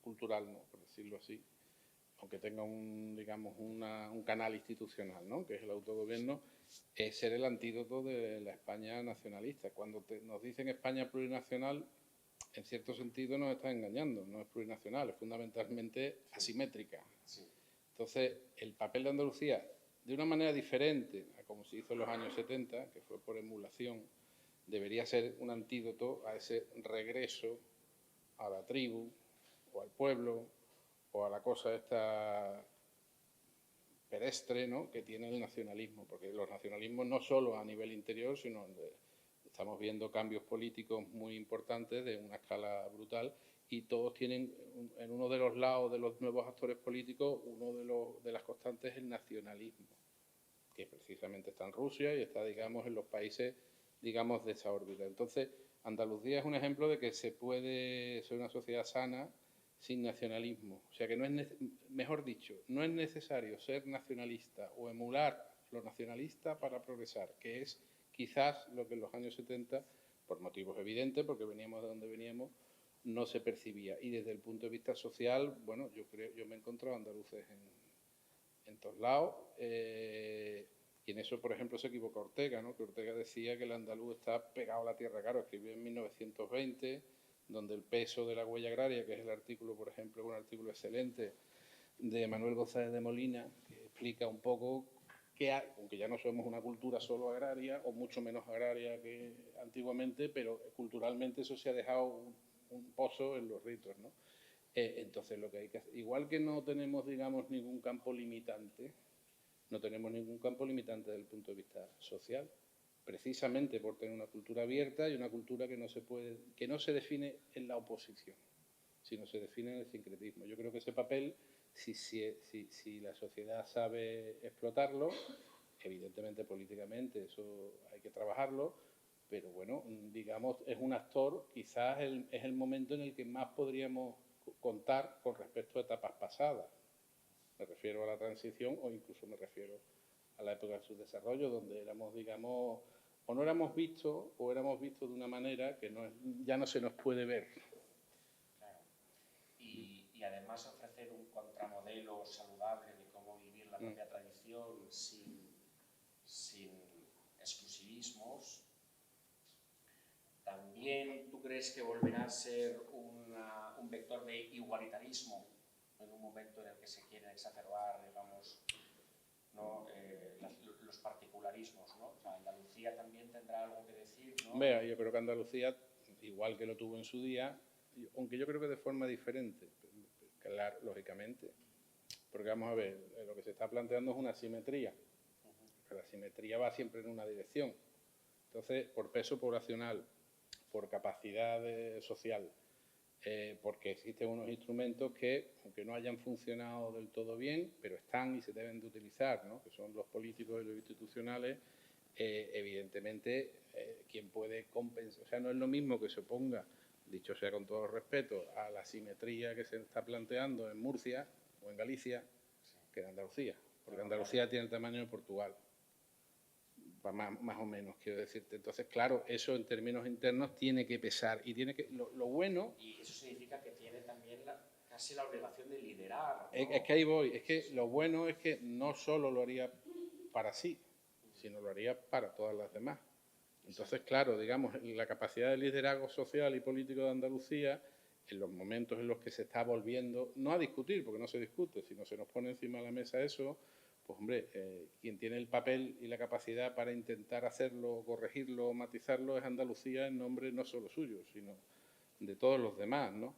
cultural, ¿no?, por decirlo así, aunque tenga un canal institucional, ¿no?, que es el autogobierno, es ser el antídoto de la España nacionalista. Cuando nos dicen España plurinacional, en cierto sentido nos están engañando. No es plurinacional, es fundamentalmente asimétrica. Sí. Entonces, el papel de Andalucía, de una manera diferente a como se hizo en los años 70, que fue por emulación, debería ser un antídoto a ese regreso a la tribu o al pueblo o a la cosa esta pedestre, ¿no?, que tiene el nacionalismo, porque los nacionalismos no solo a nivel interior, sino estamos viendo cambios políticos muy importantes de una escala brutal y todos tienen en uno de los lados de los nuevos actores políticos, de las constantes es el nacionalismo, que precisamente está en Rusia y está, digamos, en los países, digamos, de esa órbita. Entonces, Andalucía es un ejemplo de que se puede ser una sociedad sana sin nacionalismo. O sea que no es, mejor dicho, no es necesario ser nacionalista o emular lo nacionalista para progresar, que es quizás lo que en los años 70, por motivos evidentes, porque veníamos de donde veníamos, no se percibía. Y desde el punto de vista social, bueno, yo me he encontrado andaluces en todos lados, y en eso, por ejemplo, se equivoca Ortega, ¿no? Que Ortega decía que el andaluz está pegado a la tierra. Claro, escribió en 1920, donde el peso de la huella agraria, que es el artículo, por ejemplo, un artículo excelente de Manuel González de Molina, que explica un poco que, aunque ya no somos una cultura solo agraria, o mucho menos agraria que antiguamente, pero culturalmente eso se ha dejado un pozo en los ritos, ¿no? Entonces, lo que hay que hacer, igual que no tenemos, digamos, ningún campo limitante, no tenemos ningún campo limitante desde el punto de vista social, precisamente por tener una cultura abierta y una cultura que no se define en la oposición, sino se define en el sincretismo. Yo creo que ese papel, si la sociedad sabe explotarlo, evidentemente políticamente eso hay que trabajarlo, pero bueno, digamos, es un actor, quizás es el momento en el que más podríamos contar con respecto a etapas pasadas. Me refiero a la transición o incluso me refiero a la época de su desarrollo, donde éramos, digamos, o no éramos vistos o éramos vistos de una manera que ya no se nos puede ver. Claro. Y además ofrecer un contramodelo saludable de cómo vivir la propia tradición sin exclusivismos. ¿También tú crees que volverá a ser un vector de igualitarismo en un momento en el que se quieren exacerbar, digamos, ¿no? Los particularismos, ¿no? O sea, Andalucía también tendrá algo que decir, ¿no? Vea, yo creo que Andalucía, igual que lo tuvo en su día, aunque yo creo que de forma diferente, claro, lógicamente, porque vamos a ver, lo que se está planteando es una asimetría, la asimetría va siempre en una dirección. Entonces, por peso poblacional, por capacidad social, porque existen unos instrumentos que, aunque no hayan funcionado del todo bien, pero están y se deben de utilizar, ¿no?, que son los políticos y los institucionales, evidentemente, quien puede compensar, o sea, no es lo mismo que se oponga, dicho sea con todo respeto, a la asimetría que se está planteando en Murcia o en Galicia, que en Andalucía, porque Andalucía tiene el tamaño de Portugal. Más o menos, quiero decirte. Entonces, claro, eso en términos internos tiene que pesar y tiene que... Lo bueno... Y eso significa que tiene también casi la obligación de liderar, ¿no? Es que ahí voy. Es que lo bueno es que no solo lo haría para sí, sino lo haría para todas las demás. Entonces, claro, digamos, la capacidad de liderazgo social y político de Andalucía, en los momentos en los que se está volviendo, no a discutir, porque no se discute, sino se nos pone encima de la mesa eso, pues hombre, quien tiene el papel y la capacidad para intentar hacerlo, corregirlo, matizarlo, es Andalucía en nombre no solo suyo, sino de todos los demás, ¿no?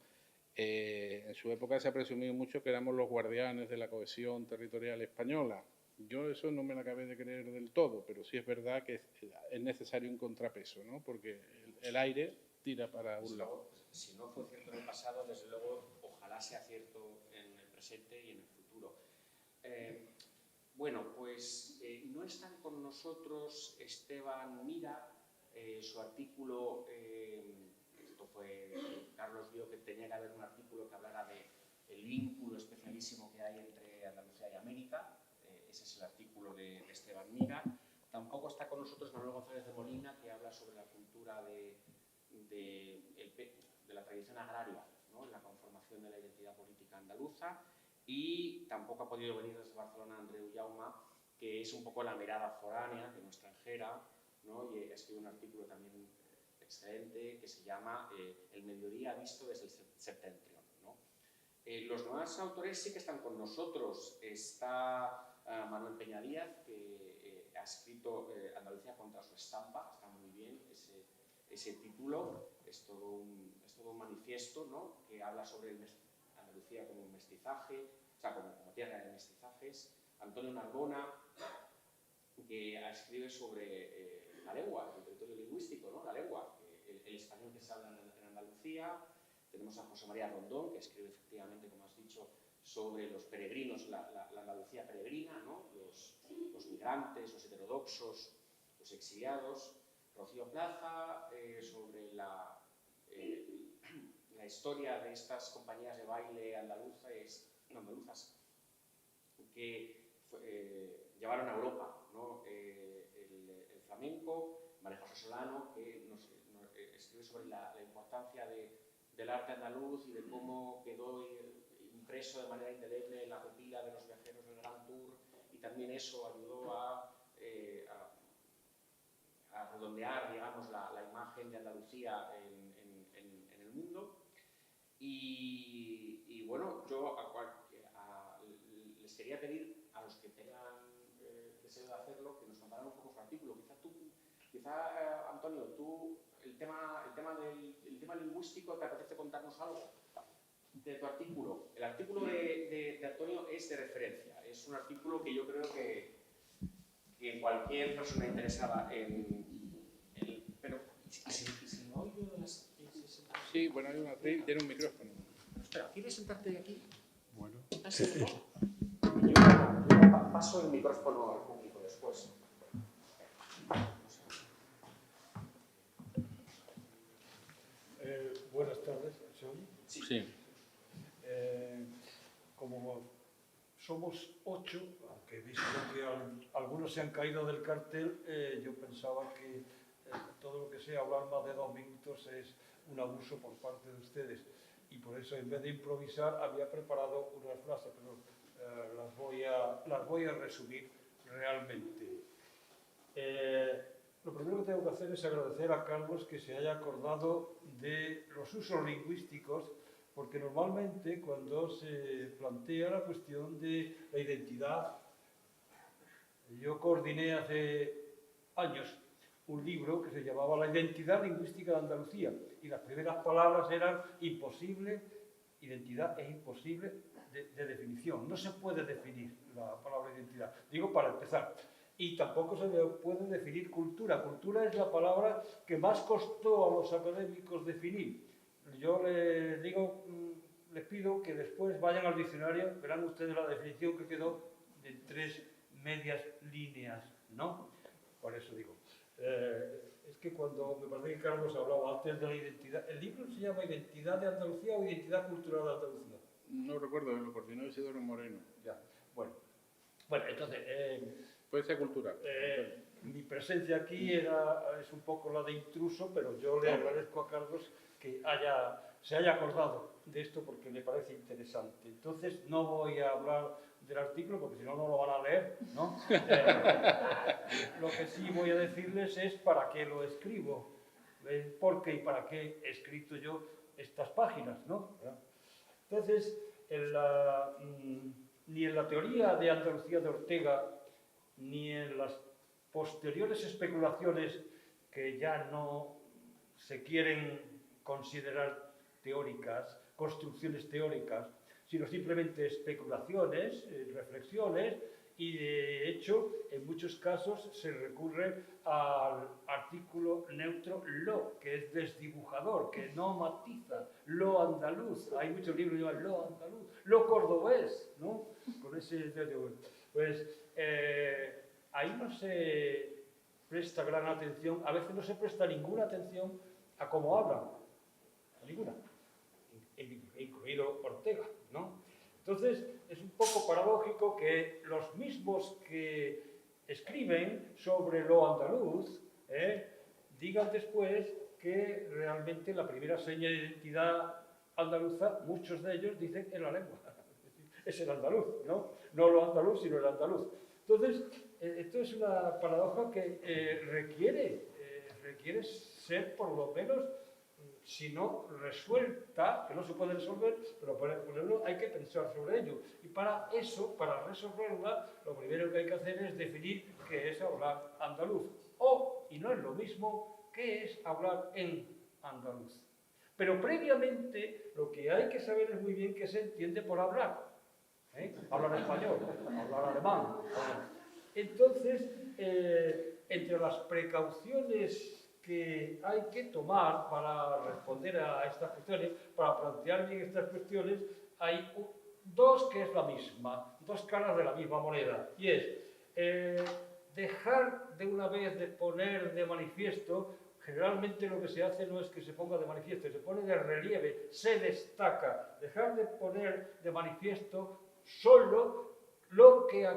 En su época se ha presumido mucho que éramos los guardianes de la cohesión territorial española. Yo eso no me lo acabé de creer del todo, pero sí es verdad que es necesario un contrapeso, ¿no? Porque el aire tira para un lado. Si no fue cierto en el pasado, desde luego, ojalá sea cierto en el presente y en el futuro. Bueno, pues no están con nosotros Esteban Mira, su artículo, Carlos vio que tenía que haber un artículo que hablara del vínculo especialísimo que hay entre Andalucía y América, ese es el artículo de Esteban Mira. Tampoco está con nosotros Manuel González de Molina, que habla sobre la cultura de la tradición agraria, ¿no?, en la conformación de la identidad política andaluza. Y tampoco ha podido venir desde Barcelona Andreu Jauma, que es un poco la mirada foránea, que no extranjera, ¿no?, y ha escrito un artículo también excelente que se llama El mediodía visto desde el septentrión, ¿no? Los demás autores sí que están con nosotros. Está Manuel Peña Díaz, que ha escrito Andalucía contra su estampa, está muy bien ese título, es todo un manifiesto, ¿no?, que habla sobre Andalucía como un mestizaje, o sea, como tierra de mestizajes. Antonio Narbona, que escribe sobre la lengua, el territorio lingüístico, ¿no? La lengua, el español que se habla en Andalucía. Tenemos a José María Rondón, que escribe efectivamente, como has dicho, sobre los peregrinos, la Andalucía peregrina, ¿no? Los migrantes, los heterodoxos, los exiliados. Rocío Plaza, sobre la historia de estas compañías de baile andaluzas que llevaron a Europa, ¿no? el flamenco. María José Solano, que nos escribe sobre la importancia del arte andaluz y de cómo quedó impreso de manera indeleble en la pupila de los viajeros del Gran Tour, y también eso ayudó a redondear, digamos, la imagen de Andalucía en el mundo. Y bueno, yo les quería pedir a los que tengan deseo de hacerlo que nos contaran un poco su artículo. Quizá Antonio, el tema lingüístico, ¿te apetece contarnos algo de tu artículo? El artículo de Antonio es de referencia, es un artículo que yo creo que cualquier persona interesada pero si no oigo de las... Sí, bueno, tiene un micrófono. Espera, ¿quieres sentarte aquí? Bueno. Yo paso el micrófono al público después. Buenas tardes, ¿se oye? Sí. Como somos 8, aunque he visto que algunos se han caído del cartel, yo pensaba que todo lo que sea hablar más de 2 minutos es un abuso por parte de ustedes. Y por eso, en vez de improvisar, había preparado unas frases, pero las voy a resumir realmente. Lo primero que tengo que hacer es agradecer a Carlos que se haya acordado de los usos lingüísticos, porque normalmente cuando se plantea la cuestión de la identidad, yo coordiné hace años un libro que se llamaba La identidad lingüística de Andalucía, y las primeras palabras eran imposible, identidad es imposible de definición. No se puede definir la palabra identidad, digo para empezar. Y tampoco se puede definir cultura. Cultura es la palabra que más costó a los académicos definir. Yo les pido que después vayan al diccionario, verán ustedes la definición que quedó de 3 medias líneas, ¿no? Por eso digo. Es que cuando me parece que Carlos hablaba antes de la identidad, ¿el libro se llama Identidad de Andalucía o Identidad Cultural de Andalucía? No recuerdo, lo coordinó Isidoro Moreno. Ya, bueno. Bueno, entonces... puede ser cultural. Mi presencia aquí es un poco la de intruso, pero yo le agradezco a Carlos que se haya acordado de esto porque me parece interesante. Entonces no voy a hablar del artículo porque si no, no lo van a leer, ¿no? Lo que sí voy a decirles es para qué lo escribo, por qué y para qué he escrito yo estas páginas, ¿no? Entonces, ni en la teoría de Andalucía de Ortega, ni en las posteriores especulaciones que ya no se quieren considerar teóricas, construcciones teóricas, sino simplemente especulaciones, reflexiones, y de hecho, en muchos casos se recurre al artículo neutro lo, que es desdibujador, que no matiza, lo andaluz. Hay muchos libros que llaman lo andaluz, lo cordobés, ¿no? Con ese... Pues ahí no se presta gran atención, a veces no se presta ninguna atención a cómo hablan, ninguna, incluido Ortega, ¿no? Entonces es un poco paradójico que los mismos que escriben sobre lo andaluz digan después que realmente la primera seña de identidad andaluza, muchos de ellos dicen en la lengua, es el andaluz, ¿no? No lo andaluz, sino el andaluz. Entonces, esto es una paradoja que requiere ser por lo menos, si no resuelta, que no se puede resolver, pero por ejemplo hay que pensar sobre ello. Y para eso, para resolverla, lo primero que hay que hacer es definir qué es hablar andaluz. Y no es lo mismo, qué es hablar en andaluz. Pero previamente lo que hay que saber es muy bien qué se entiende por hablar. Hablan español, hablan alemán. Entonces, entre las precauciones que hay que tomar para responder a estas cuestiones, para plantear bien estas cuestiones, hay dos que es la misma, dos caras de la misma moneda, y es dejar de una vez de poner de manifiesto. Generalmente lo que se hace no es que se ponga de manifiesto, se pone de relieve, se destaca. Dejar de poner de manifiesto solo lo que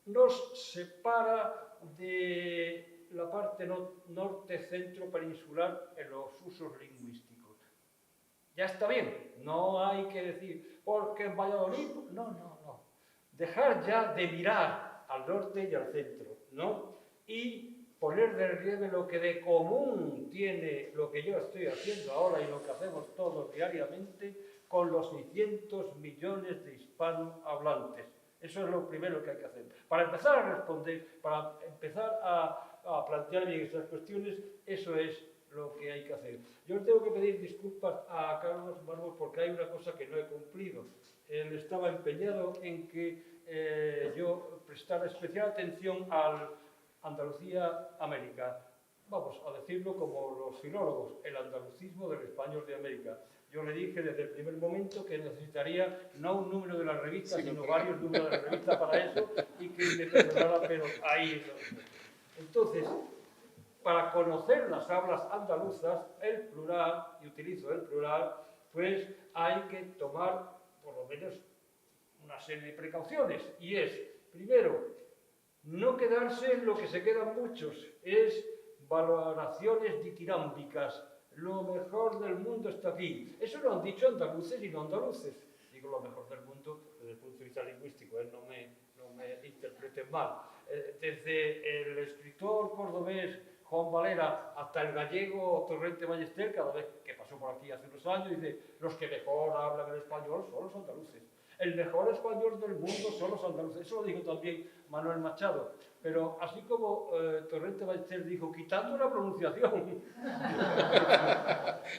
nos separa de la parte norte-centro peninsular en los usos lingüísticos. Ya está bien, no hay que decir, porque en Valladolid, no. Dejar ya de mirar al norte y al centro, ¿no? Y poner de relieve lo que de común tiene lo que yo estoy haciendo ahora y lo que hacemos todos diariamente con los 600 millones de hispanohablantes. Eso es lo primero que hay que hacer. Para empezar a responder, para empezar a plantear bien estas cuestiones, eso es lo que hay que hacer. Yo tengo que pedir disculpas a Carlos Mármol porque hay una cosa que no he cumplido. Él estaba empeñado en que yo prestara especial atención al Andalucía-América. Vamos a decirlo como los filólogos, el andalucismo del español de América. Yo le dije desde el primer momento que necesitaría no un número de la revista, sino varios números de la revista para eso, y que me perdonara, pero ahí lo... Entonces, para conocer las hablas andaluzas, el plural, y utilizo el plural, pues hay que tomar por lo menos una serie de precauciones. Y es, primero, no quedarse en lo que se quedan muchos, es valoraciones ditirámbicas. Lo mejor del mundo está aquí. Eso lo han dicho andaluces y no andaluces. Digo lo mejor del mundo desde el punto de vista lingüístico, no me interpreten mal. Desde el escritor cordobés Juan Valera hasta el gallego Torrente Ballester, cada vez que pasó por aquí hace unos años, dice, los que mejor hablan el español son los andaluces. El mejor español del mundo son los andaluces. Eso lo dijo también Manuel Machado. Pero así como Torrente Ballester dijo, quitando la pronunciación.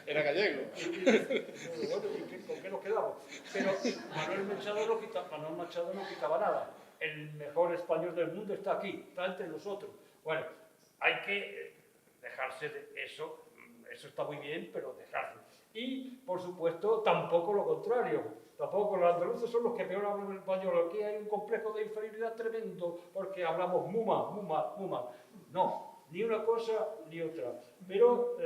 Era gallego. Bueno, ¿y con qué nos quedamos? Pero Manuel Machado no quitaba nada. El mejor español del mundo está aquí, está entre nosotros. Bueno, hay que dejarse de eso. Eso está muy bien, pero dejarse. Y, por supuesto, tampoco lo contrario. Tampoco los andaluces son los que peor hablan el español. Aquí hay un complejo de inferioridad tremendo porque hablamos muma. No, ni una cosa ni otra. Pero,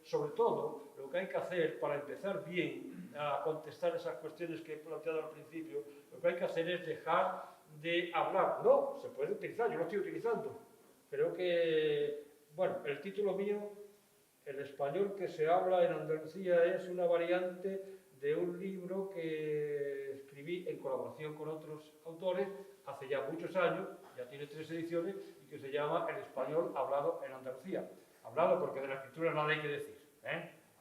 sobre todo, lo que hay que hacer para empezar bien a contestar esas cuestiones que he planteado al principio, lo que hay que hacer es dejar de hablar. No, se puede utilizar, yo lo estoy utilizando. Creo que, bueno, el título mío, el español que se habla en Andalucía, es una variante de un libro que escribí en colaboración con otros autores hace ya muchos años, ya tiene 3 ediciones, y que se llama El español hablado en Andalucía. Hablado porque de la escritura nada hay que decir,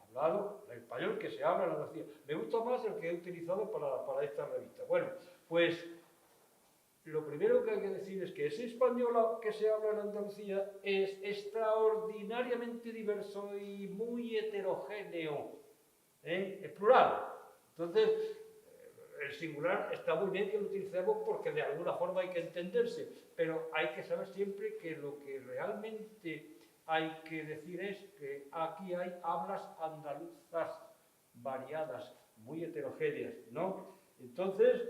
hablado, el español que se habla en Andalucía. Me gusta más el que he utilizado para esta revista. Bueno, pues lo primero que hay que decir es que ese español que se habla en Andalucía es extraordinariamente diverso y muy heterogéneo. Es plural. Entonces, el singular está muy bien que lo utilicemos porque de alguna forma hay que entenderse, pero hay que saber siempre que lo que realmente hay que decir es que aquí hay hablas andaluzas variadas, muy heterogéneas, ¿no? Entonces,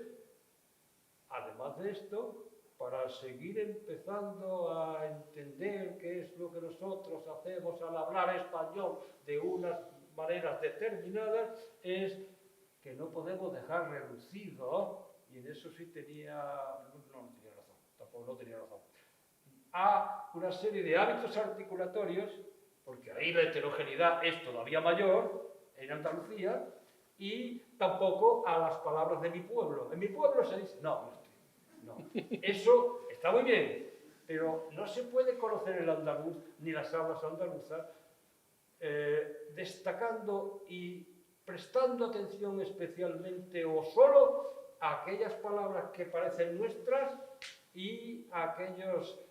además de esto, para seguir empezando a entender qué es lo que nosotros hacemos al hablar español de unas maneras determinadas, es que no podemos dejar reducido, y en eso sí tenía razón, tampoco no tenía razón, a una serie de hábitos articulatorios, porque ahí la heterogeneidad es todavía mayor en Andalucía, y tampoco a las palabras de mi pueblo. En mi pueblo se dice, no. Eso está muy bien, pero no se puede conocer el andaluz ni las hablas andaluzas destacando y prestando atención especialmente o solo a aquellas palabras que parecen nuestras y a aquellos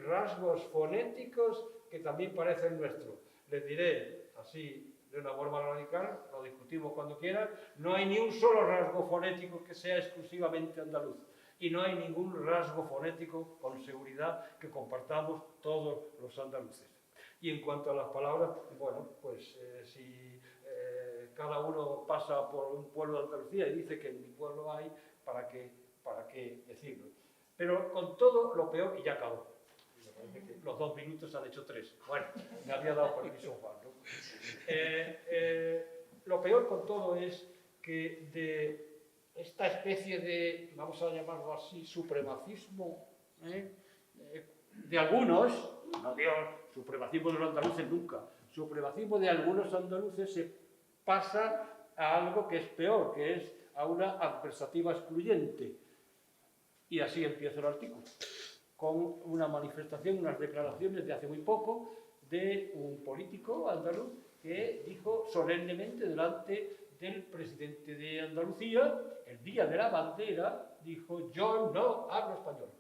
rasgos fonéticos que también parecen nuestros. Les diré así de una forma radical, lo discutimos cuando quieran. No hay ni un solo rasgo fonético que sea exclusivamente andaluz. Y no hay ningún rasgo fonético, con seguridad, que compartamos todos los andaluces. Y en cuanto a las palabras, bueno, pues si cada uno pasa por un pueblo de Andalucía y dice que en mi pueblo hay, ¿para qué decirlo? Pero con todo lo peor, y ya acabo. Me parece que los 2 minutos han hecho 3. Bueno, me había dado permiso Juan, ¿no? Lo peor con todo es que de esta especie de, vamos a llamarlo así, supremacismo de algunos, no digo supremacismo de los andaluces nunca, supremacismo de algunos andaluces se pasa a algo que es peor, que es a una adversativa excluyente. Y así empieza el artículo, con una manifestación, unas declaraciones de hace muy poco de un político andaluz que dijo solemnemente delante del presidente de Andalucía, el día de la bandera, dijo: yo no hablo español.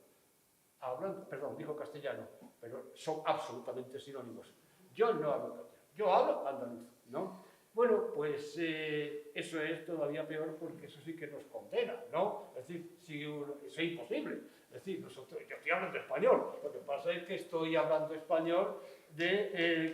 Dijo castellano, pero son absolutamente sinónimos. Yo no hablo castellano, yo hablo andaluz, ¿no? Bueno, pues eso es todavía peor, porque eso sí que nos condena, ¿no? Es decir, eso es imposible. Es decir, yo estoy hablando español, lo que pasa es que estoy hablando español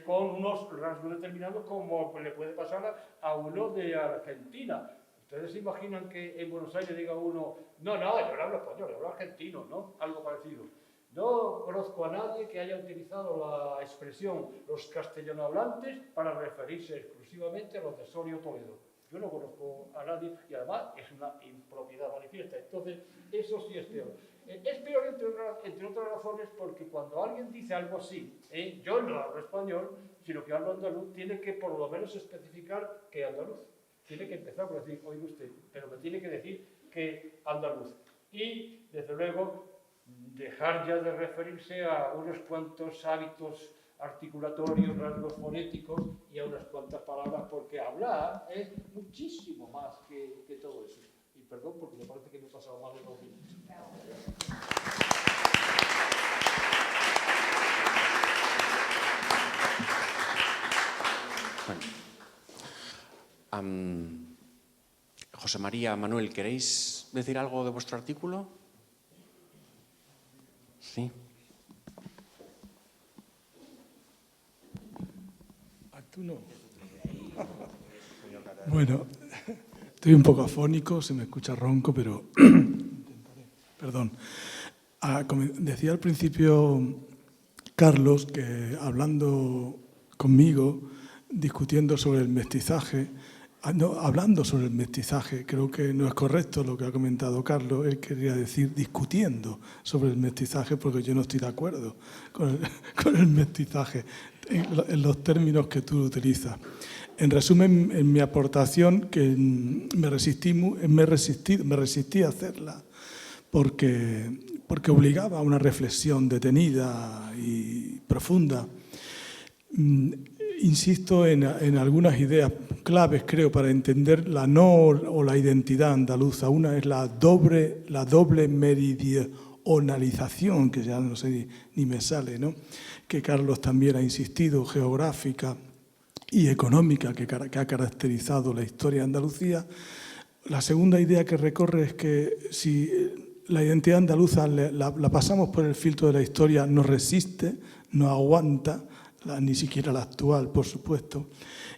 con unos rasgos determinados, como le puede pasar a uno de Argentina. ¿Ustedes se imaginan que en Buenos Aires diga uno: no, yo no hablo español, yo hablo argentino, ¿no? Algo parecido. No conozco a nadie que haya utilizado la expresión los castellanohablantes para referirse exclusivamente a los de Osorio Toledo. Yo no conozco a nadie, y además es una impropiedad manifiesta. Entonces, eso sí es peor. Es peor entre otras razones porque cuando alguien dice algo así, yo no hablo español, sino que hablo andaluz, tiene que por lo menos especificar que andaluz. Tiene que empezar por decir: oiga usted, pero me tiene que decir que andaluz. Y, desde luego, dejar ya de referirse a unos cuantos hábitos articulatorios, rasgos fonéticos y a unas cuantas palabras, porque hablar es muchísimo más que todo eso. Y perdón, porque me parece que me he pasado más de 2 minutos. Bueno. José María, Manuel, ¿queréis decir algo de vuestro artículo? Sí. Tú no. Bueno, estoy un poco afónico, se me escucha ronco, pero perdón. Decía al principio Carlos que hablando conmigo, discutiendo sobre el mestizaje, hablando sobre el mestizaje, creo que no es correcto lo que ha comentado Carlos. Él quería decir discutiendo sobre el mestizaje, porque yo no estoy de acuerdo con el mestizaje en los términos que tú utilizas. En resumen, en mi aportación, que me resistí a hacerla porque obligaba a una reflexión detenida y profunda. Insisto en algunas ideas claves, creo, para entender la o la identidad andaluza. Una es la doble meridionalización, que ya no sé ni me sale, ¿no? Que Carlos también ha insistido, geográfica y económica, que ha caracterizado la historia de Andalucía. La segunda idea que recorre es que si la identidad andaluza la pasamos por el filtro de la historia, no resiste, no aguanta, ni siquiera la actual, por supuesto.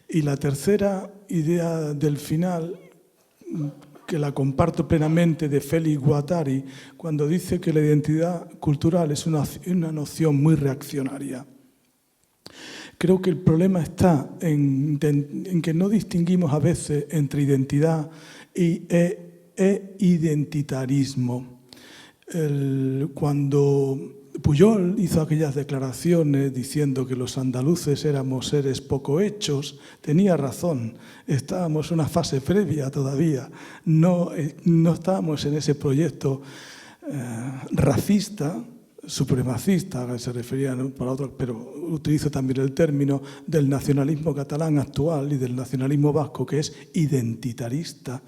Y la tercera idea del final, que la comparto plenamente, de Félix Guattari, cuando dice que la identidad cultural es una noción muy reaccionaria. Creo que el problema está en que no distinguimos a veces entre identidad e identitarismo. Cuando Pujol hizo aquellas declaraciones diciendo que los andaluces éramos seres poco hechos, tenía razón. Estábamos en una fase previa todavía. No estábamos en ese proyecto racista, supremacista, que se refería, ¿no?, para otros, pero utilizo también el término del nacionalismo catalán actual y del nacionalismo vasco, que es identitarista,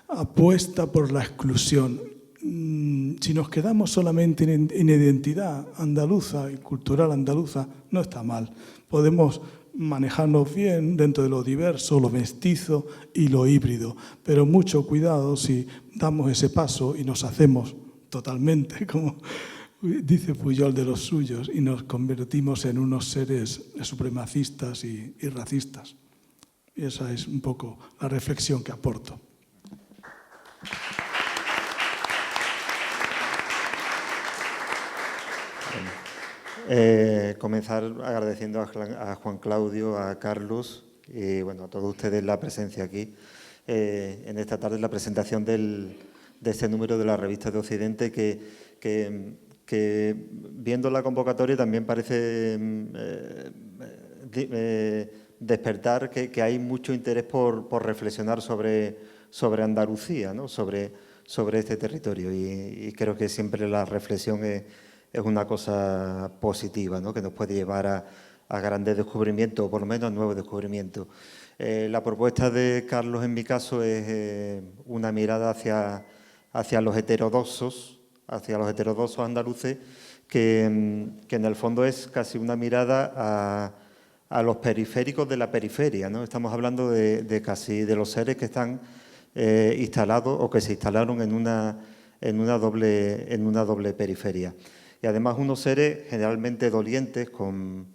apuesta por la exclusión. Si nos quedamos solamente en identidad andaluza y cultural andaluza, no está mal. Podemos manejarnos bien dentro de lo diverso, lo mestizo y lo híbrido. Pero mucho cuidado si damos ese paso y nos hacemos totalmente, como dice Pujol, de los suyos, y nos convertimos en unos seres supremacistas y racistas. Y esa es un poco la reflexión que aporto. Comenzar agradeciendo a Juan Claudio, a Carlos y bueno, a todos ustedes la presencia aquí en esta tarde, la presentación de este número de la Revista de Occidente que viendo la convocatoria también parece despertar que hay mucho interés por reflexionar sobre Andalucía, ¿no? sobre este territorio y creo que siempre la reflexión es una cosa positiva, ¿no? Que nos puede llevar a grandes descubrimientos, o por lo menos a nuevos descubrimientos. La propuesta de Carlos, en mi caso, es una mirada hacia los heterodoxos andaluces, que en el fondo es casi una mirada a los periféricos de la periferia, ¿no? Estamos hablando de casi de los seres que están instalados o que se instalaron en una doble periferia. Y además unos seres generalmente dolientes, con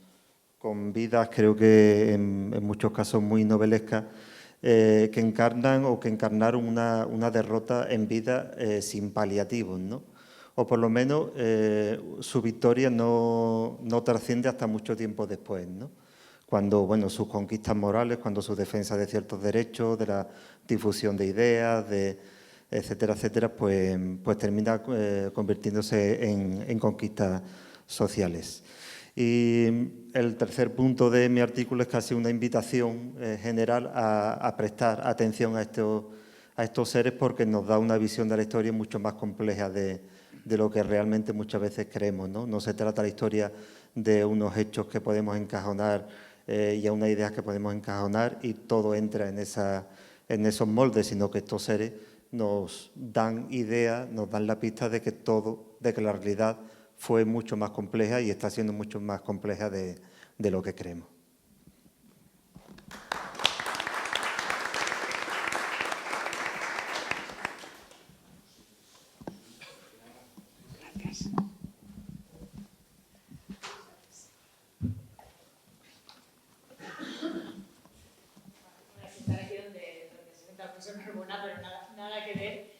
vidas creo que en muchos casos muy novelescas, que encarnan o que encarnaron una derrota en vida sin paliativos, ¿no? O por lo menos su victoria no trasciende hasta mucho tiempo después, ¿no? Cuando bueno, sus conquistas morales, cuando su defensa de ciertos derechos, de la difusión de ideas, etcétera, etcétera, pues termina convirtiéndose en conquistas sociales. Y el tercer punto de mi artículo es casi una invitación general a prestar atención a estos seres, porque nos da una visión de la historia mucho más compleja de lo que realmente muchas veces creemos, ¿no? No se trata la historia de unos hechos que podemos encajonar y a unas ideas que podemos encajonar y todo entra en esos moldes, sino que estos seres nos dan ideas, nos dan la pista de que la realidad fue mucho más compleja y está siendo mucho más compleja de lo que creemos. Gracias. Nada que ver.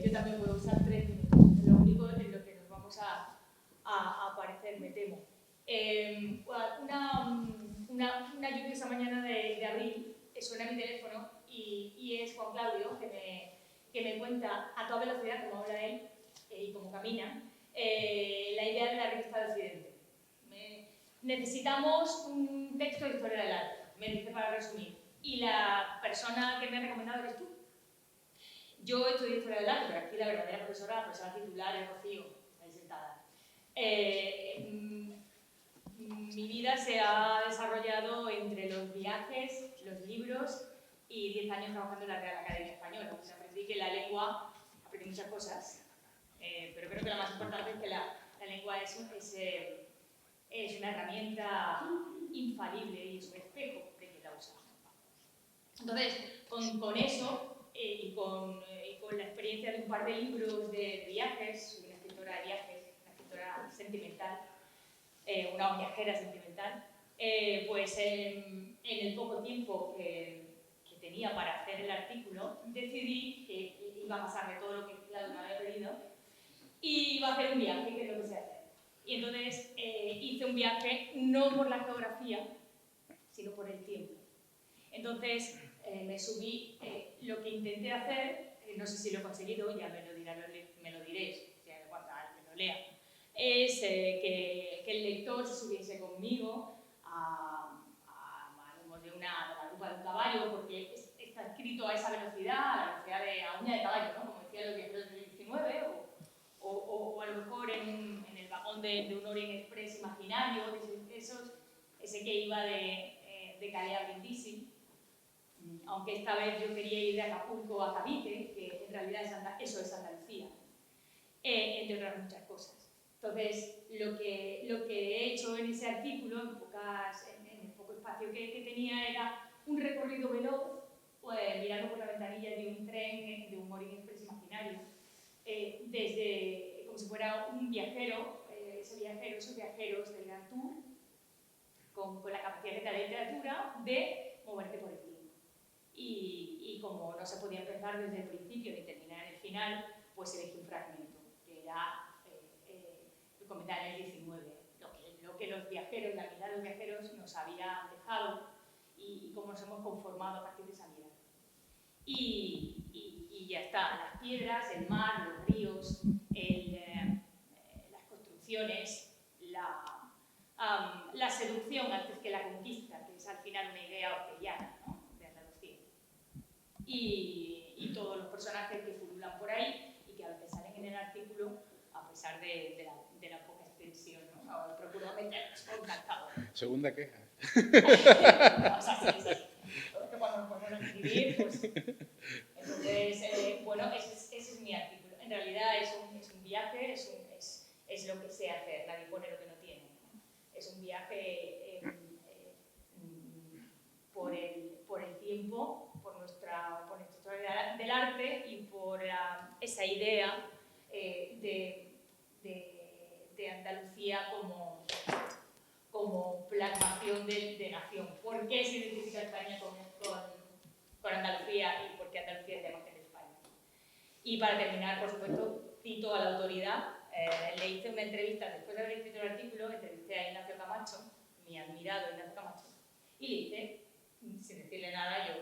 Yo también voy a usar 3 minutos. Lo único en lo que nos vamos a aparecer, me temo. Una lluviosa mañana de abril suena mi teléfono y es Juan Claudio que me cuenta a toda velocidad, como habla él y como camina, la idea de la Revista de Occidente. Necesitamos un texto de historia del arte, me dice para resumir. Y la persona que me ha recomendado eres tú. Yo estudié historia del arte, pero aquí la verdadera profesora, la profesora titular es Rocío, ahí sentada. Mi vida se ha desarrollado entre los viajes, los libros y 10 años trabajando en la Real Academia Española. O sea, aprendí que la lengua, aprendí muchas cosas, pero creo que la más importante es que la lengua es una herramienta infalible y es un espejo de quien la usa. Entonces, con eso y con la experiencia de un par de libros de viajes, soy una escritora de viajes, una escritora sentimental, una viajera sentimental, pues en el poco tiempo que tenía para hacer el artículo, decidí que iba a pasarme todo lo que Claudio me había pedido y iba a hacer un viaje, que es lo que sé hacer. Y entonces hice un viaje no por la geografía, sino por el tiempo. Entonces me subí, lo que intenté hacer, no sé si lo he conseguido, ya me lo diréis, cuando alguien lo lea, es que el lector se subiese conmigo de la rupa de un caballo, porque está escrito a esa velocidad, a la velocidad a uña de caballo, ¿no? Como decían los viajeros del 19, o a lo mejor en el vagón de un Orient Express imaginario, ese que iba de Calais a Brindisi, aunque esta vez yo quería ir de Acapulco a Cavite, que en realidad eso es Andalucía, entre otras muchas cosas. Entonces, lo que he hecho en ese artículo, en el poco espacio que tenía era un recorrido veloz, pues, mirando por la ventanilla de un tren de un Orient Express imaginario, desde como si fuera un viajero, esos viajeros del Grand Tour, con la capacidad que te da la literatura de moverte por el tiempo. Y como no se podía empezar desde el principio ni terminar en el final, pues elegí un fragmento, que era el comentario del 19, lo que los viajeros, la mirada de los viajeros nos había dejado y cómo nos hemos conformado a partir de esa mirada. Y ya está, las piedras, el mar, los ríos, las construcciones, la seducción antes que la conquista, que es al final una idea orteliana, ¿no?, de Andalucía. Y todos los personajes que pululan por ahí y que a veces salen en el artículo, a pesar de la poca extensión, ¿no? Ahora procuro meterlos con calzado. Segunda queja. O sea, sí. Que cuando nos ponemos a escribir, pues... Entonces, bueno, ese es mi artículo. En realidad es un viaje, es lo que sé hacer, nadie pone lo que no tiene, ¿no? Es un viaje por el tiempo, por nuestra historia del arte y por esa idea de Andalucía como plasmación de nación. ¿Por qué se identifica España con Andalucía y por qué Andalucía es la imagen de España? Y para terminar, por supuesto, cito a la autoridad. Le hice una entrevista, después de haber escrito el artículo, entrevisté a Ignacio Camacho, mi admirado Ignacio Camacho, y le hice, sin decirle nada, yo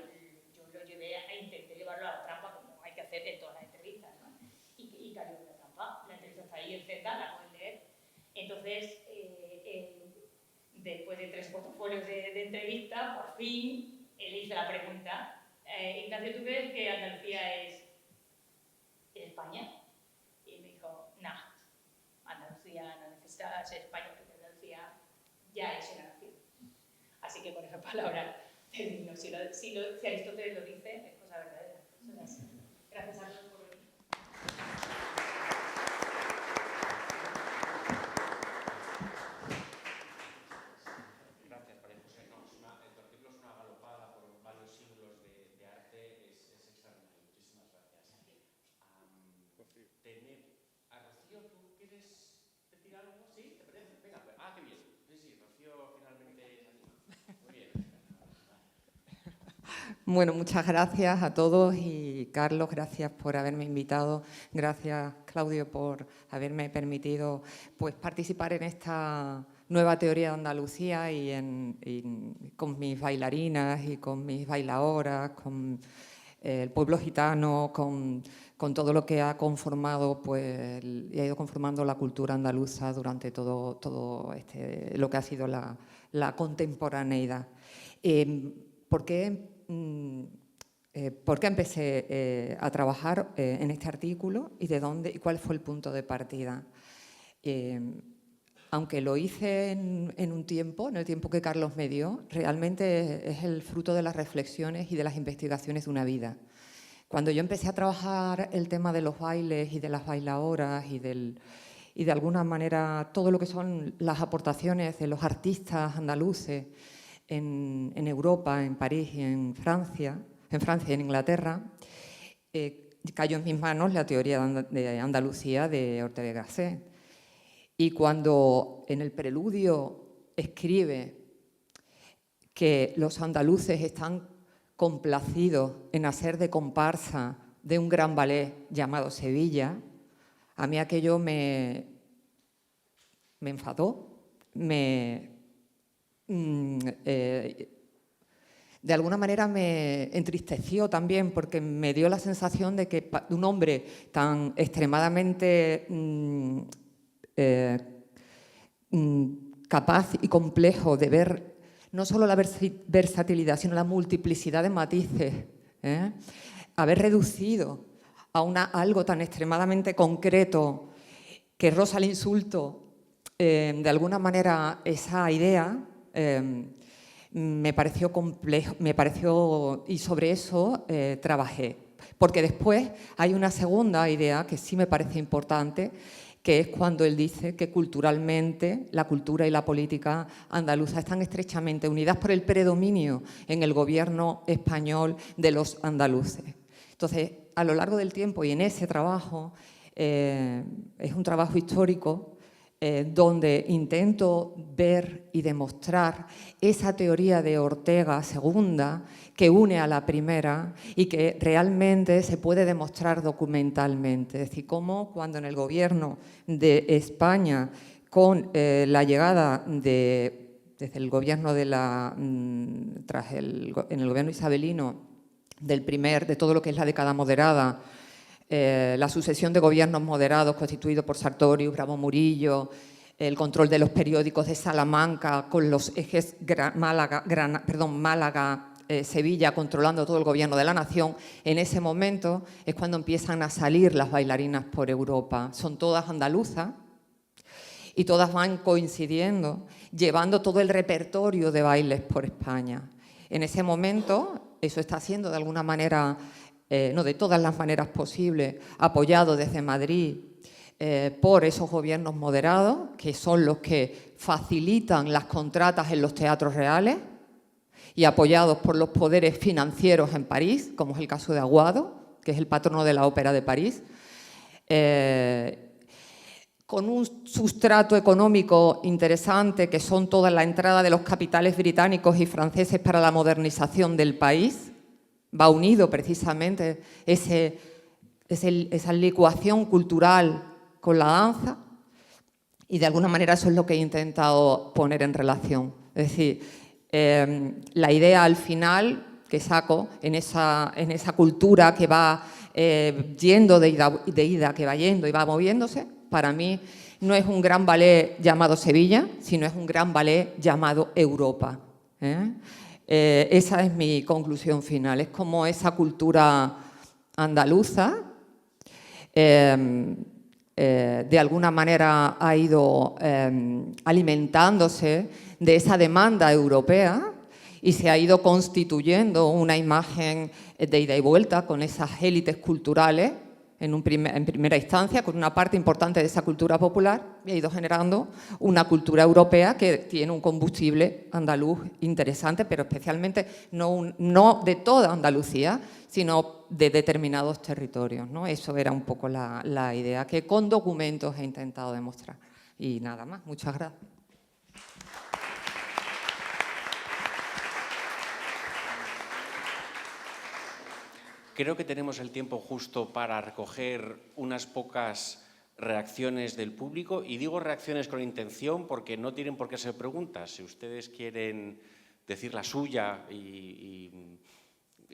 lo llevé intenté llevarlo a la trampa, como hay que hacer en todas las entrevistas, ¿no? Y cayó en la trampa. La entrevista está ahí en Z, la pueden leer. Entonces, después de 3 portafolios de entrevista, por fin le hice la pregunta: Ignacio, ¿tú crees que Andalucía es España? Y me dijo, no, Andalucía no necesita ser España, porque Andalucía ya es una nación. Así que con esa palabra termino. Si Aristóteles lo dice, es cosa verdadera. Gracias a todos por venir. Gracias, María José. No, tu artículo es una galopada por varios siglos de arte, es extraordinario. Muchísimas gracias. A Rocío, ¿tú quieres decir algo? ¿Sí? ¿Te parece? Venga, pues, qué bien. Sí, Rocío finalmente se anima. Muy bien. Bueno, muchas gracias a todos y Carlos, gracias por haberme invitado. Gracias, Claudio, por haberme permitido pues, participar en esta nueva teoría de Andalucía con mis bailarinas y con mis bailadoras, con el pueblo gitano, con todo lo que ha conformado pues, y ha ido conformando la cultura andaluza durante todo lo que ha sido la contemporaneidad. ¿Por qué empecé a trabajar en este artículo y de dónde y cuál fue el punto de partida? Aunque lo hice en el tiempo que Carlos me dio, realmente es el fruto de las reflexiones y de las investigaciones de una vida. Cuando yo empecé a trabajar el tema de los bailes y de las bailadoras y de alguna manera todo lo que son las aportaciones de los artistas andaluces en Europa, en París y en Francia y en Inglaterra, cayó en mis manos la teoría de Andalucía de Ortega y Gasset. Y cuando en el preludio escribe que los andaluces están complacidos en hacer de comparsa de un gran ballet llamado Sevilla, a mí aquello me enfadó, de alguna manera me entristeció también, porque me dio la sensación de que un hombre tan extremadamente capaz y complejo de ver no solo la versatilidad, sino la multiplicidad de matices, haber reducido a algo tan extremadamente concreto que roza el insulto, de alguna manera esa idea me pareció complejo, y sobre eso trabajé Porque después hay una segunda idea que sí me parece importante, que es cuando él dice que culturalmente la cultura y la política andaluza están estrechamente unidas por el predominio en el gobierno español de los andaluces. Entonces, a lo largo del tiempo y en ese trabajo, es un trabajo histórico donde intento ver y demostrar esa teoría de Ortega segunda que une a la primera y que realmente se puede demostrar documentalmente. Es decir, cómo cuando en el gobierno de España, con la llegada desde el gobierno en el gobierno isabelino, de todo lo que es la década moderada, la sucesión de gobiernos moderados constituidos por Sartorius, Bravo Murillo, el control de los periódicos de Salamanca con los ejes Málaga, Sevilla, controlando todo el gobierno de la nación. En ese momento es cuando empiezan a salir las bailarinas por Europa. Son todas andaluzas y todas van coincidiendo, llevando todo el repertorio de bailes por España. En ese momento, eso está siendo de alguna manera, no de todas las maneras posibles, apoyado desde Madrid por esos gobiernos moderados, que son los que facilitan las contratas en los teatros reales, y apoyados por los poderes financieros en París, como es el caso de Aguado, que es el patrono de la Ópera de París, con un sustrato económico interesante, que son toda la entrada de los capitales británicos y franceses para la modernización del país. Va unido precisamente esa licuación cultural con la danza, y de alguna manera eso es lo que he intentado poner en relación. Es decir, la idea al final que saco en esa cultura que va yendo de ida, que va yendo y va moviéndose, para mí no es un gran ballet llamado Sevilla, sino es un gran ballet llamado Europa. Esa es mi conclusión final. Es como esa cultura andaluza de alguna manera ha ido alimentándose de esa demanda europea y se ha ido constituyendo una imagen de ida y vuelta con esas élites culturales en primera instancia, con una parte importante de esa cultura popular, y ha ido generando una cultura europea que tiene un combustible andaluz interesante, pero especialmente no de toda Andalucía, sino de determinados territorios, ¿no? Eso era un poco la idea que con documentos he intentado demostrar. Y nada más, muchas gracias. Creo que tenemos el tiempo justo para recoger unas pocas reacciones del público, y digo reacciones con intención porque no tienen por qué ser preguntas. Si ustedes quieren decir la suya y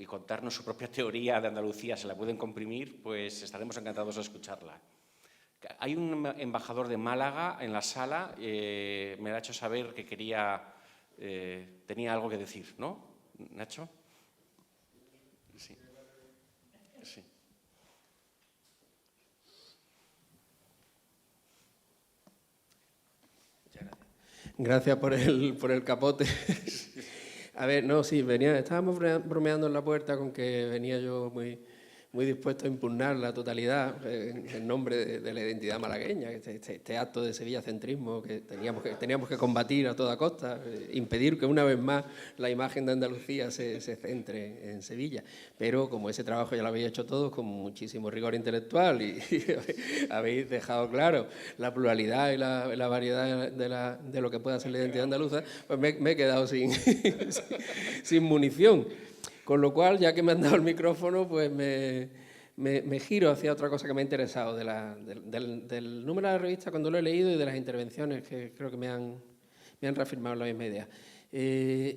contarnos su propia teoría de Andalucía, se la pueden comprimir, pues estaremos encantados de escucharla. Hay un embajador de Málaga en la sala, me ha hecho saber que tenía algo que decir, ¿no, Nacho? Sí. Sí. Gracias por el capote. A ver, no, sí, estábamos bromeando en la puerta con que venía yo muy dispuesto a impugnar la totalidad en nombre de la identidad malagueña, este acto de sevillacentrismo que teníamos que combatir a toda costa, impedir que una vez más la imagen de Andalucía se centre en Sevilla. Pero como ese trabajo ya lo habéis hecho todos con muchísimo rigor intelectual y habéis dejado claro la pluralidad y la variedad de lo que pueda ser la identidad andaluza, pues me he quedado sin munición. Con lo cual, ya que me han dado el micrófono, pues me giro hacia otra cosa que me ha interesado del número de la revista cuando lo he leído y de las intervenciones que creo que me han reafirmado la misma idea.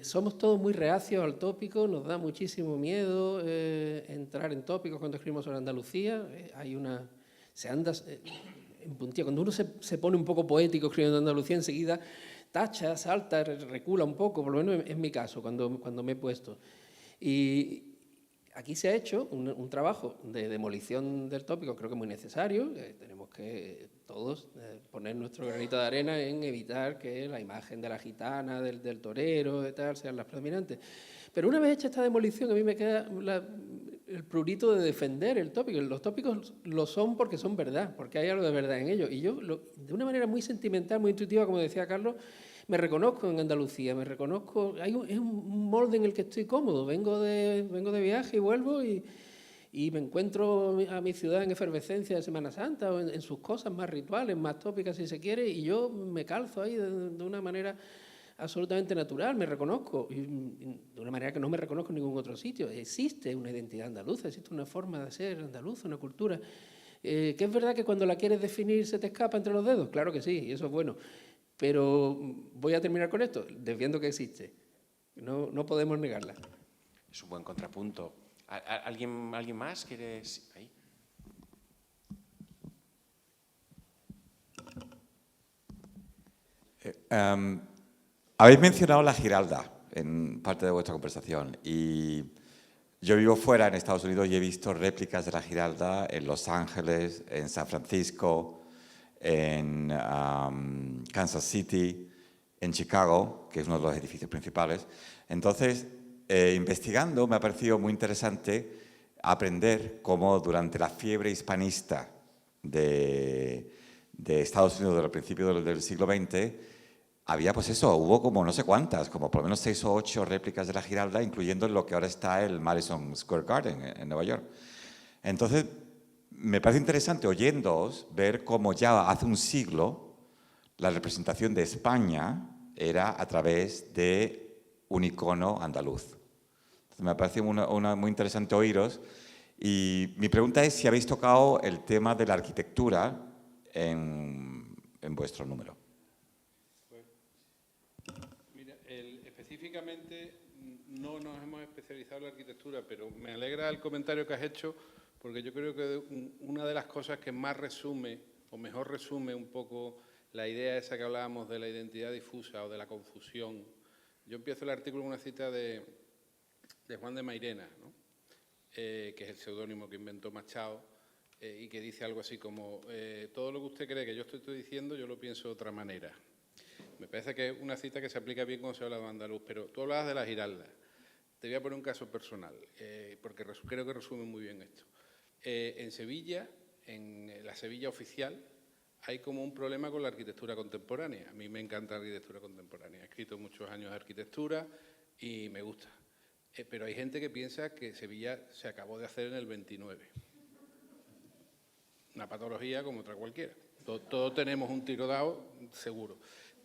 Somos todos muy reacios al tópico, nos da muchísimo miedo entrar en tópicos cuando escribimos sobre Andalucía. Se anda en puntilla. Cuando uno se pone un poco poético escribiendo Andalucía, enseguida tacha, salta, recula un poco, por lo menos es mi caso cuando me he puesto. Y aquí se ha hecho un trabajo de demolición del tópico, creo que muy necesario. Tenemos que todos poner nuestro granito de arena en evitar que la imagen de la gitana, del torero, de tal, sean las predominantes. Pero una vez hecha esta demolición, a mí me queda el prurito de defender el tópico. Los tópicos lo son porque son verdad, porque hay algo de verdad en ellos. Y yo, de una manera muy sentimental, muy intuitiva, como decía Carlos, me reconozco en Andalucía, me reconozco. Es un molde en el que estoy cómodo. Vengo de viaje y vuelvo y me encuentro a mi ciudad en efervescencia de Semana Santa o en sus cosas más rituales, más tópicas, si se quiere, y yo me calzo ahí de una manera absolutamente natural, me reconozco, y de una manera que no me reconozco en ningún otro sitio. Existe una identidad andaluza, existe una forma de ser andaluza, una cultura. ¿Que es verdad que cuando la quieres definir se te escapa entre los dedos? Claro que sí, y eso es bueno. Pero voy a terminar con esto, desviando que existe. No podemos negarla. Es un buen contrapunto. ¿Alguien más quiere...? Ahí. Habéis mencionado la Giralda en parte de vuestra conversación y yo vivo fuera en Estados Unidos y he visto réplicas de la Giralda en Los Ángeles, en San Francisco, en Kansas City, en Chicago, que es uno de los edificios principales. Entonces, investigando, me ha parecido muy interesante aprender cómo durante la fiebre hispanista de Estados Unidos del principio del siglo XX, había pues eso, hubo como no sé cuántas, como por lo menos 6 o 8 réplicas de la Giralda, incluyendo lo que ahora está el Madison Square Garden en Nueva York. Entonces, me parece interesante oyéndoos ver cómo ya hace un siglo la representación de España era a través de un icono andaluz. Entonces, me parece muy interesante oíros. Y mi pregunta es si habéis tocado el tema de la arquitectura en vuestro número. Mira, específicamente no nos hemos especializado en la arquitectura, pero me alegra el comentario que has hecho, porque yo creo que una de las cosas que más resume, o mejor resume un poco la idea esa que hablábamos de la identidad difusa o de la confusión. Yo empiezo el artículo con una cita de Juan de Mairena, ¿no? Que es el seudónimo que inventó Machado, y que dice algo así como, todo lo que usted cree que yo estoy diciendo, yo lo pienso de otra manera. Me parece que es una cita que se aplica bien cuando se habla de andaluz, pero tú hablabas de la Giralda. Te voy a poner un caso personal, porque creo que resume muy bien esto. En Sevilla, en la Sevilla oficial, hay como un problema con la arquitectura contemporánea. A mí me encanta la arquitectura contemporánea. He escrito muchos años de arquitectura y me gusta. Pero hay gente que piensa que Sevilla se acabó de hacer en el 29. Una patología como otra cualquiera. Todos tenemos un tiro dado, seguro.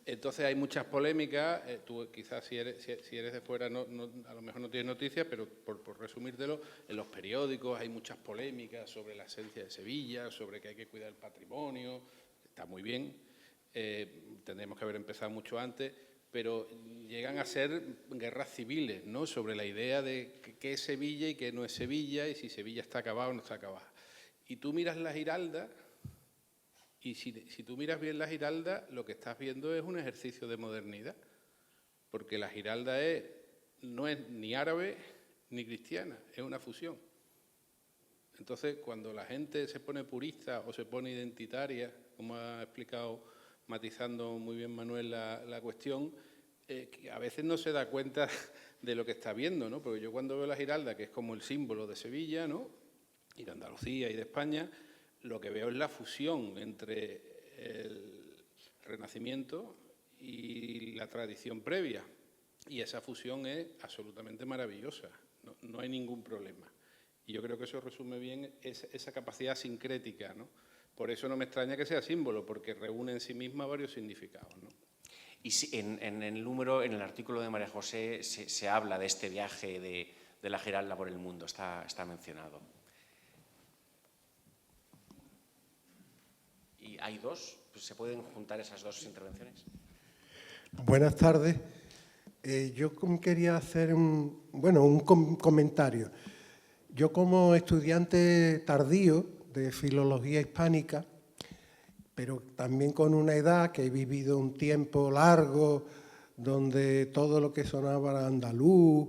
Entonces hay muchas polémicas. Tú quizás si eres de fuera a lo mejor no tienes noticias, pero por resumírtelo, en los periódicos hay muchas polémicas sobre la esencia de Sevilla, sobre que hay que cuidar el patrimonio. Está muy bien. Tendríamos que haber empezado mucho antes, pero llegan a ser guerras civiles, ¿no? Sobre la idea de qué es Sevilla y qué no es Sevilla, y si Sevilla está acabada o no está acabada. Y tú miras la Giralda, y si tú miras bien la Giralda, lo que estás viendo es un ejercicio de modernidad, porque la Giralda no es ni árabe ni cristiana, es una fusión. Entonces, cuando la gente se pone purista o se pone identitaria, como ha explicado matizando muy bien Manuel la cuestión, que a veces no se da cuenta de lo que está viendo, ¿no? Porque yo cuando veo la Giralda, que es como el símbolo de Sevilla, ¿no? Y de Andalucía y de España, lo que veo es la fusión entre el Renacimiento y la tradición previa. Y esa fusión es absolutamente maravillosa, no hay ningún problema. Y yo creo que eso resume bien esa capacidad sincrética, ¿no? Por eso no me extraña que sea símbolo, porque reúne en sí misma varios significados, ¿no? Y si en el número, en el artículo de María José, se habla de este viaje de la Giralda por el mundo, está mencionado. ¿Y hay dos? ¿Se pueden juntar esas dos intervenciones? Buenas tardes. Yo quería hacer un comentario. Yo como estudiante tardío de filología hispánica, pero también con una edad que he vivido un tiempo largo donde todo lo que sonaba andaluz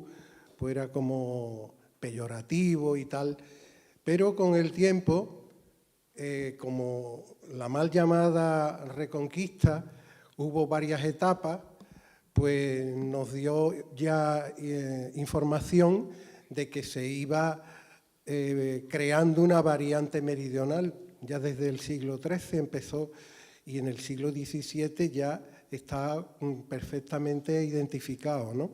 pues era como peyorativo y tal, pero con el tiempo, como la mal llamada Reconquista, hubo varias etapas, pues nos dio ya información de que se iba creando una variante meridional. Ya desde el siglo XIII empezó y en el siglo XVII ya está perfectamente identificado, ¿no?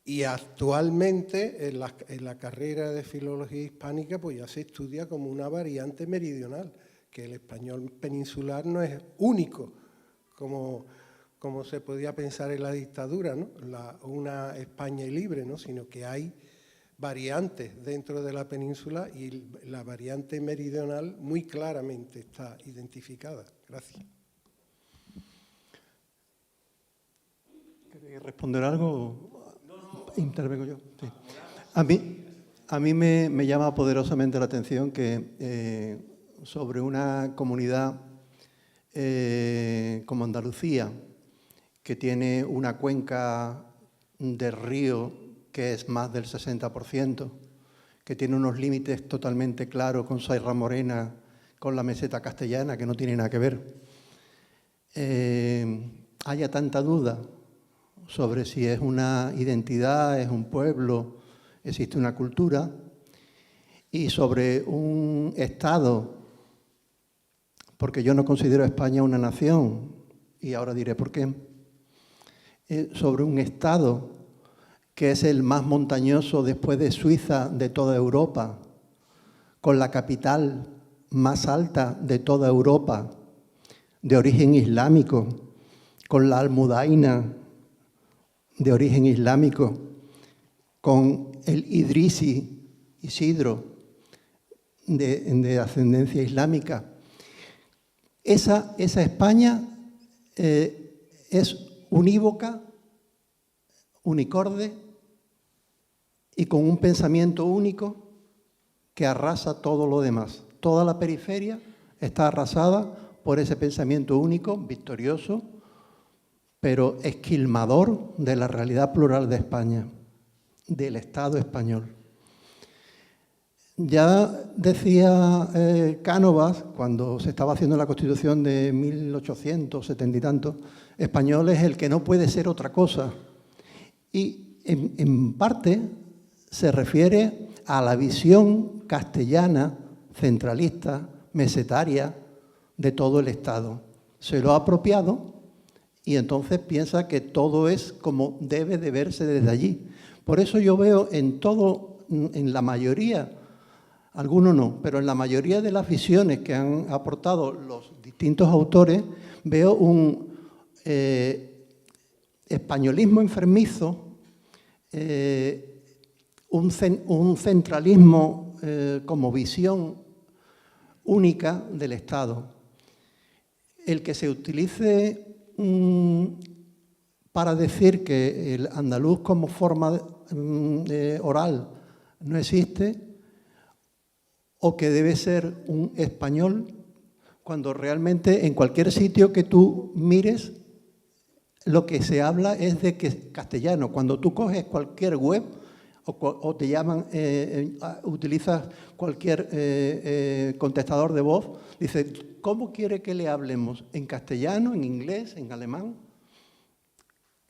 Y actualmente en la carrera de Filología Hispánica pues ya se estudia como una variante meridional, que el español peninsular no es único, como se podía pensar en la dictadura, ¿no? Una España libre, ¿no? Sino que hay variantes dentro de la península y la variante meridional muy claramente está identificada. Gracias. ¿Queréis responder algo? Intervengo yo. Sí. A mí me llama poderosamente la atención que sobre una comunidad como Andalucía, que tiene una cuenca de río que es más del 60%, que tiene unos límites totalmente claros con Sierra Morena, con la meseta castellana, que no tiene nada que ver, haya tanta duda sobre si es una identidad, es un pueblo, existe una cultura, y sobre un Estado, porque yo no considero a España una nación, y ahora diré por qué, sobre un Estado que es el más montañoso después de Suiza de toda Europa, con la capital más alta de toda Europa, de origen islámico, con la Almudaina de origen islámico, con el Idrisi, Isidro, de ascendencia islámica. Esa España es unívoca, unicorde y con un pensamiento único que arrasa todo lo demás. Toda la periferia está arrasada por ese pensamiento único, victorioso, pero esquilmador de la realidad plural de España, del Estado español. Ya decía Cánovas, cuando se estaba haciendo la Constitución de 1870 y tanto, español es el que no puede ser otra cosa. Y en parte se refiere a la visión castellana, centralista, mesetaria de todo el Estado. Se lo ha apropiado y entonces piensa que todo es como debe de verse desde allí. Por eso yo veo en la mayoría, algunos no, pero en la mayoría de las visiones que han aportado los distintos autores, veo un españolismo enfermizo, un centralismo como visión única del Estado. El que se utilice para decir que el andaluz como forma oral no existe, o que debe ser un español, cuando realmente en cualquier sitio que tú mires, lo que se habla es de que es castellano. Cuando tú coges cualquier web o te llaman, utilizas cualquier contestador de voz, dice, ¿cómo quiere que le hablemos? ¿En castellano, en inglés, en alemán?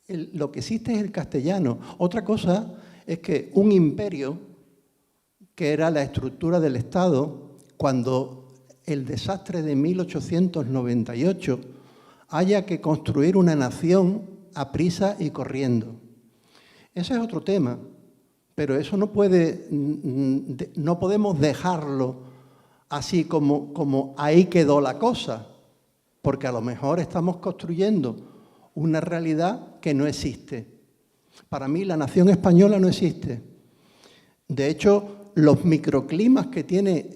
Lo que existe es el castellano. Otra cosa es que un imperio, que era la estructura del Estado, cuando el desastre de 1898 haya que construir una nación a prisa y corriendo. Ese es otro tema, pero eso no podemos dejarlo así como ahí quedó la cosa, porque a lo mejor estamos construyendo una realidad que no existe. Para mí la nación española no existe. De hecho, los microclimas que tiene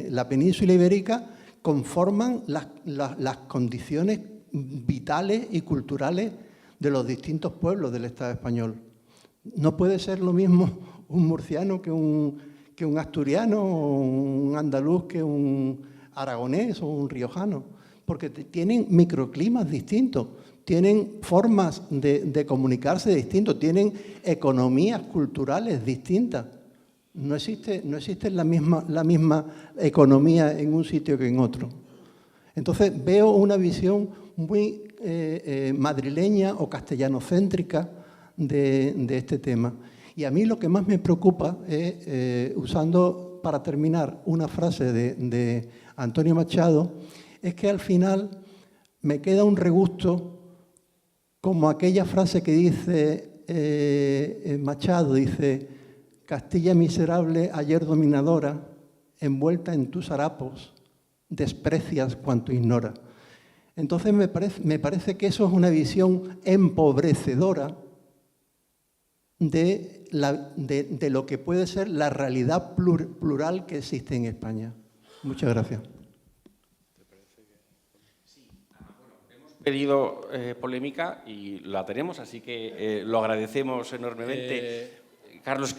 la península ibérica conforman las condiciones vitales y culturales de los distintos pueblos del Estado español. No puede ser lo mismo un murciano que un asturiano, o un andaluz que un aragonés o un riojano, porque tienen microclimas distintos, tienen formas de comunicarse distintos, tienen economías culturales distintas. No existe la misma economía en un sitio que en otro. Entonces veo una visión muy madrileña o castellanocéntrica de este tema. Y a mí lo que más me preocupa es, usando para terminar una frase de Antonio Machado, es que al final me queda un regusto como aquella frase que dice Machado, dice: Castilla miserable, ayer dominadora, envuelta en tus harapos, desprecias cuanto ignora. Entonces me parece que eso es una visión empobrecedora de lo que puede ser la realidad plural que existe en España. Muchas gracias. Hemos pedido polémica y la tenemos, así que lo agradecemos enormemente. Carlos,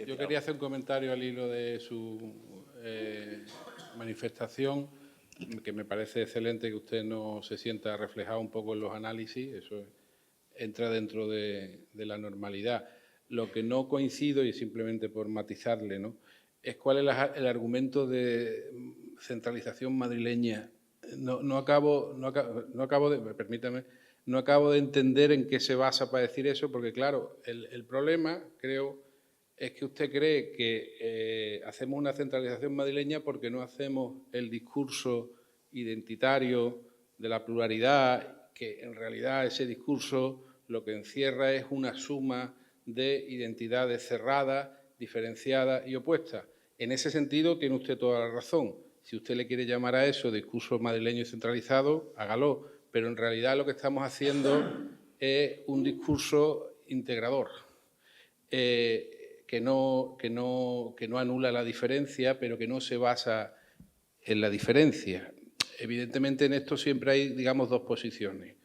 yo quería hacer un comentario al hilo de su manifestación, que me parece excelente que usted no se sienta reflejado un poco en los análisis, eso entra dentro de la normalidad. Lo que no coincido, y simplemente por matizarle, ¿no?, es cuál es el argumento de centralización madrileña. No acabo de entender en qué se basa para decir eso, porque claro, el problema, creo, es que usted cree que hacemos una centralización madrileña porque no hacemos el discurso identitario de la pluralidad, que en realidad ese discurso lo que encierra es una suma de identidades cerradas, diferenciadas y opuestas. En ese sentido tiene usted toda la razón. Si usted le quiere llamar a eso discurso madrileño y centralizado, hágalo. Pero en realidad lo que estamos haciendo es un discurso integrador, que no anula la diferencia, pero que no se basa en la diferencia. Evidentemente en esto siempre hay, digamos, dos posiciones.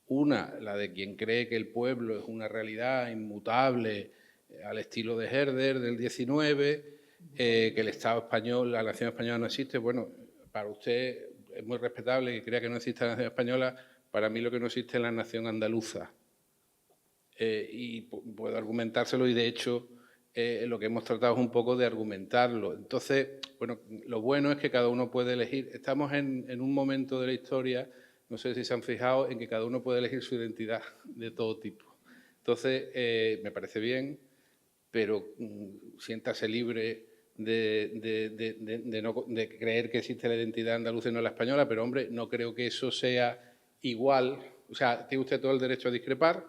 Una, la de quien cree que el pueblo es una realidad inmutable al estilo de Herder del 19, que el Estado español, la nación española no existe. Bueno, para usted es muy respetable que crea que no existe la nación española. Para mí lo que no existe es la nación andaluza. Y puedo argumentárselo y, de hecho, lo que hemos tratado es un poco de argumentarlo. Entonces, bueno, lo bueno es que cada uno puede elegir. Estamos en un momento de la historia, no sé si se han fijado, en que cada uno puede elegir su identidad de todo tipo. Entonces, me parece bien, pero siéntase libre de creer que existe la identidad andaluza y no la española, pero, hombre, no creo que eso sea igual. O sea, tiene usted todo el derecho a discrepar,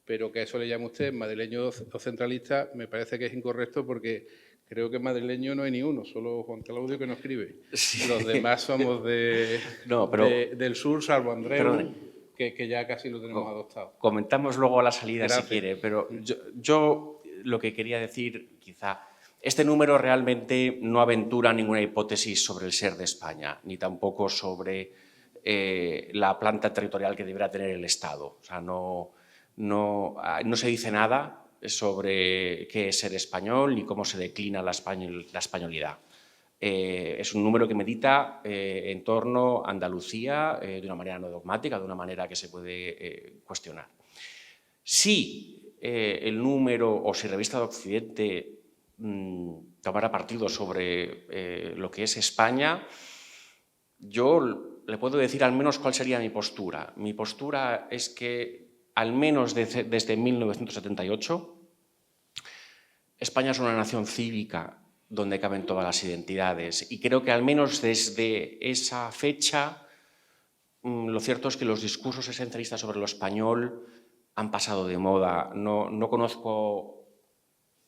pero que a eso le llame usted madrileño o centralista, me parece que es incorrecto, porque creo que madrileño no hay ni uno, solo Juan Claudio que nos escribe. Sí. Los demás somos del sur, salvo Andreu, que ya casi lo tenemos adoptado. Comentamos luego a la salida. Gracias. Si quiere, pero Sí. yo lo que quería decir, quizá, este número realmente no aventura ninguna hipótesis sobre el ser de España, ni tampoco sobre la planta territorial que deberá tener el Estado. O sea, no se dice nada sobre qué es ser español ni cómo se declina la españolidad. Es un número que medita en torno a Andalucía de una manera no dogmática, de una manera que se puede cuestionar. Si el número, o si Revista de Occidente tomara partido sobre lo que es España, yo le puedo decir al menos cuál sería mi postura. Mi postura es que, al menos desde 1978, España es una nación cívica donde caben todas las identidades, y creo que al menos desde esa fecha lo cierto es que los discursos esencialistas sobre lo español han pasado de moda. No conozco...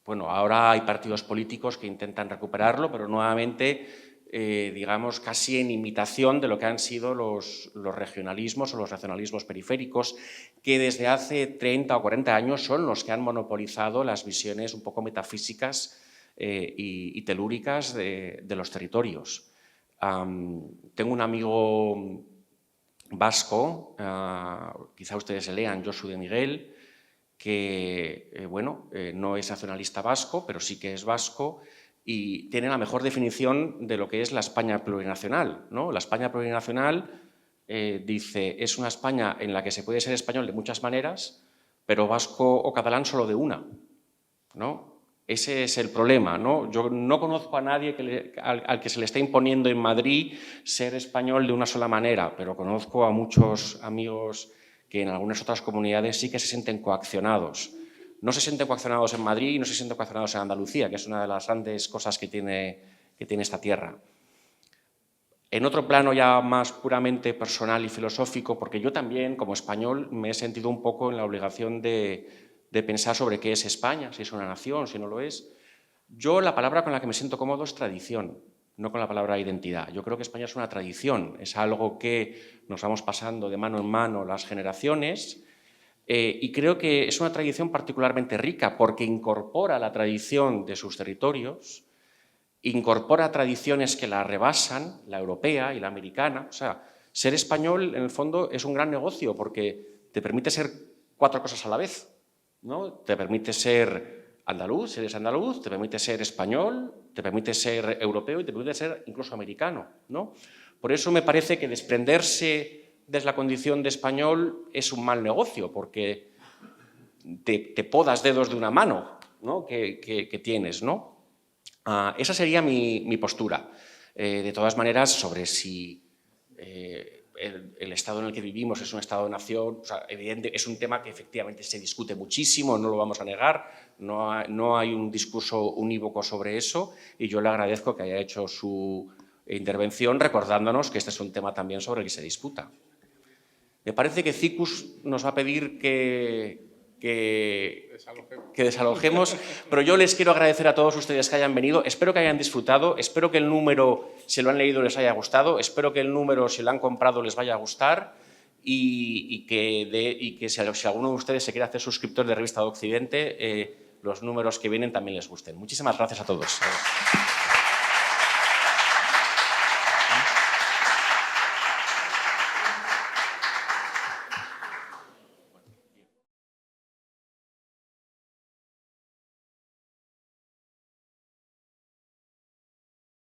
Bueno, ahora hay partidos políticos que intentan recuperarlo, pero nuevamente, digamos, casi en imitación de lo que han sido los regionalismos o los nacionalismos periféricos, que desde hace 30 o 40 años son los que han monopolizado las visiones un poco metafísicas y telúricas de los territorios. Tengo un amigo vasco, quizá ustedes se lean, Josu de Miguel, que no es nacionalista vasco, pero sí que es vasco, y tiene la mejor definición de lo que es la España plurinacional, ¿no? La España plurinacional, dice, es una España en la que se puede ser español de muchas maneras, pero vasco o catalán solo de una, ¿no? Ese es el problema, ¿no? Yo no conozco a nadie al que se le está imponiendo en Madrid ser español de una sola manera, pero conozco a muchos amigos que en algunas otras comunidades sí que se sienten coaccionados no se sienten coaccionados en Madrid y no se sienten coaccionados en Andalucía, que es una de las grandes cosas que tiene esta tierra. En otro plano ya más puramente personal y filosófico, porque yo también, como español, me he sentido un poco en la obligación de pensar sobre qué es España, si es una nación, si no lo es. Yo la palabra con la que me siento cómodo es tradición, no con la palabra identidad. Yo creo que España es una tradición, es algo que nos vamos pasando de mano en mano las generaciones, y creo que es una tradición particularmente rica porque incorpora la tradición de sus territorios, incorpora tradiciones que la rebasan, la europea y la americana. O sea, ser español, en el fondo, es un gran negocio porque te permite ser 4 cosas a la vez, ¿no? Te permite ser andaluz, si eres andaluz, te permite ser español, te permite ser europeo y te permite ser incluso americano, ¿no? Por eso me parece que desprenderse de la condición de español es un mal negocio, porque te podas dedos de una mano, ¿no? que tienes, ¿no? Esa sería mi postura. De todas maneras, sobre si el estado en el que vivimos es un estado-nación, o sea, evidente, es un tema que efectivamente se discute muchísimo, no lo vamos a negar, no hay un discurso unívoco sobre eso, y yo le agradezco que haya hecho su intervención recordándonos que este es un tema también sobre el que se disputa. Me parece que Cicus nos va a pedir que desalojemos, pero yo les quiero agradecer a todos ustedes que hayan venido, espero que hayan disfrutado, espero que el número, si lo han leído, les haya gustado, espero que el número, si lo han comprado, les vaya a gustar y que si alguno de ustedes se quiere hacer suscriptor de Revista de Occidente, los números que vienen también les gusten. Muchísimas gracias a todos.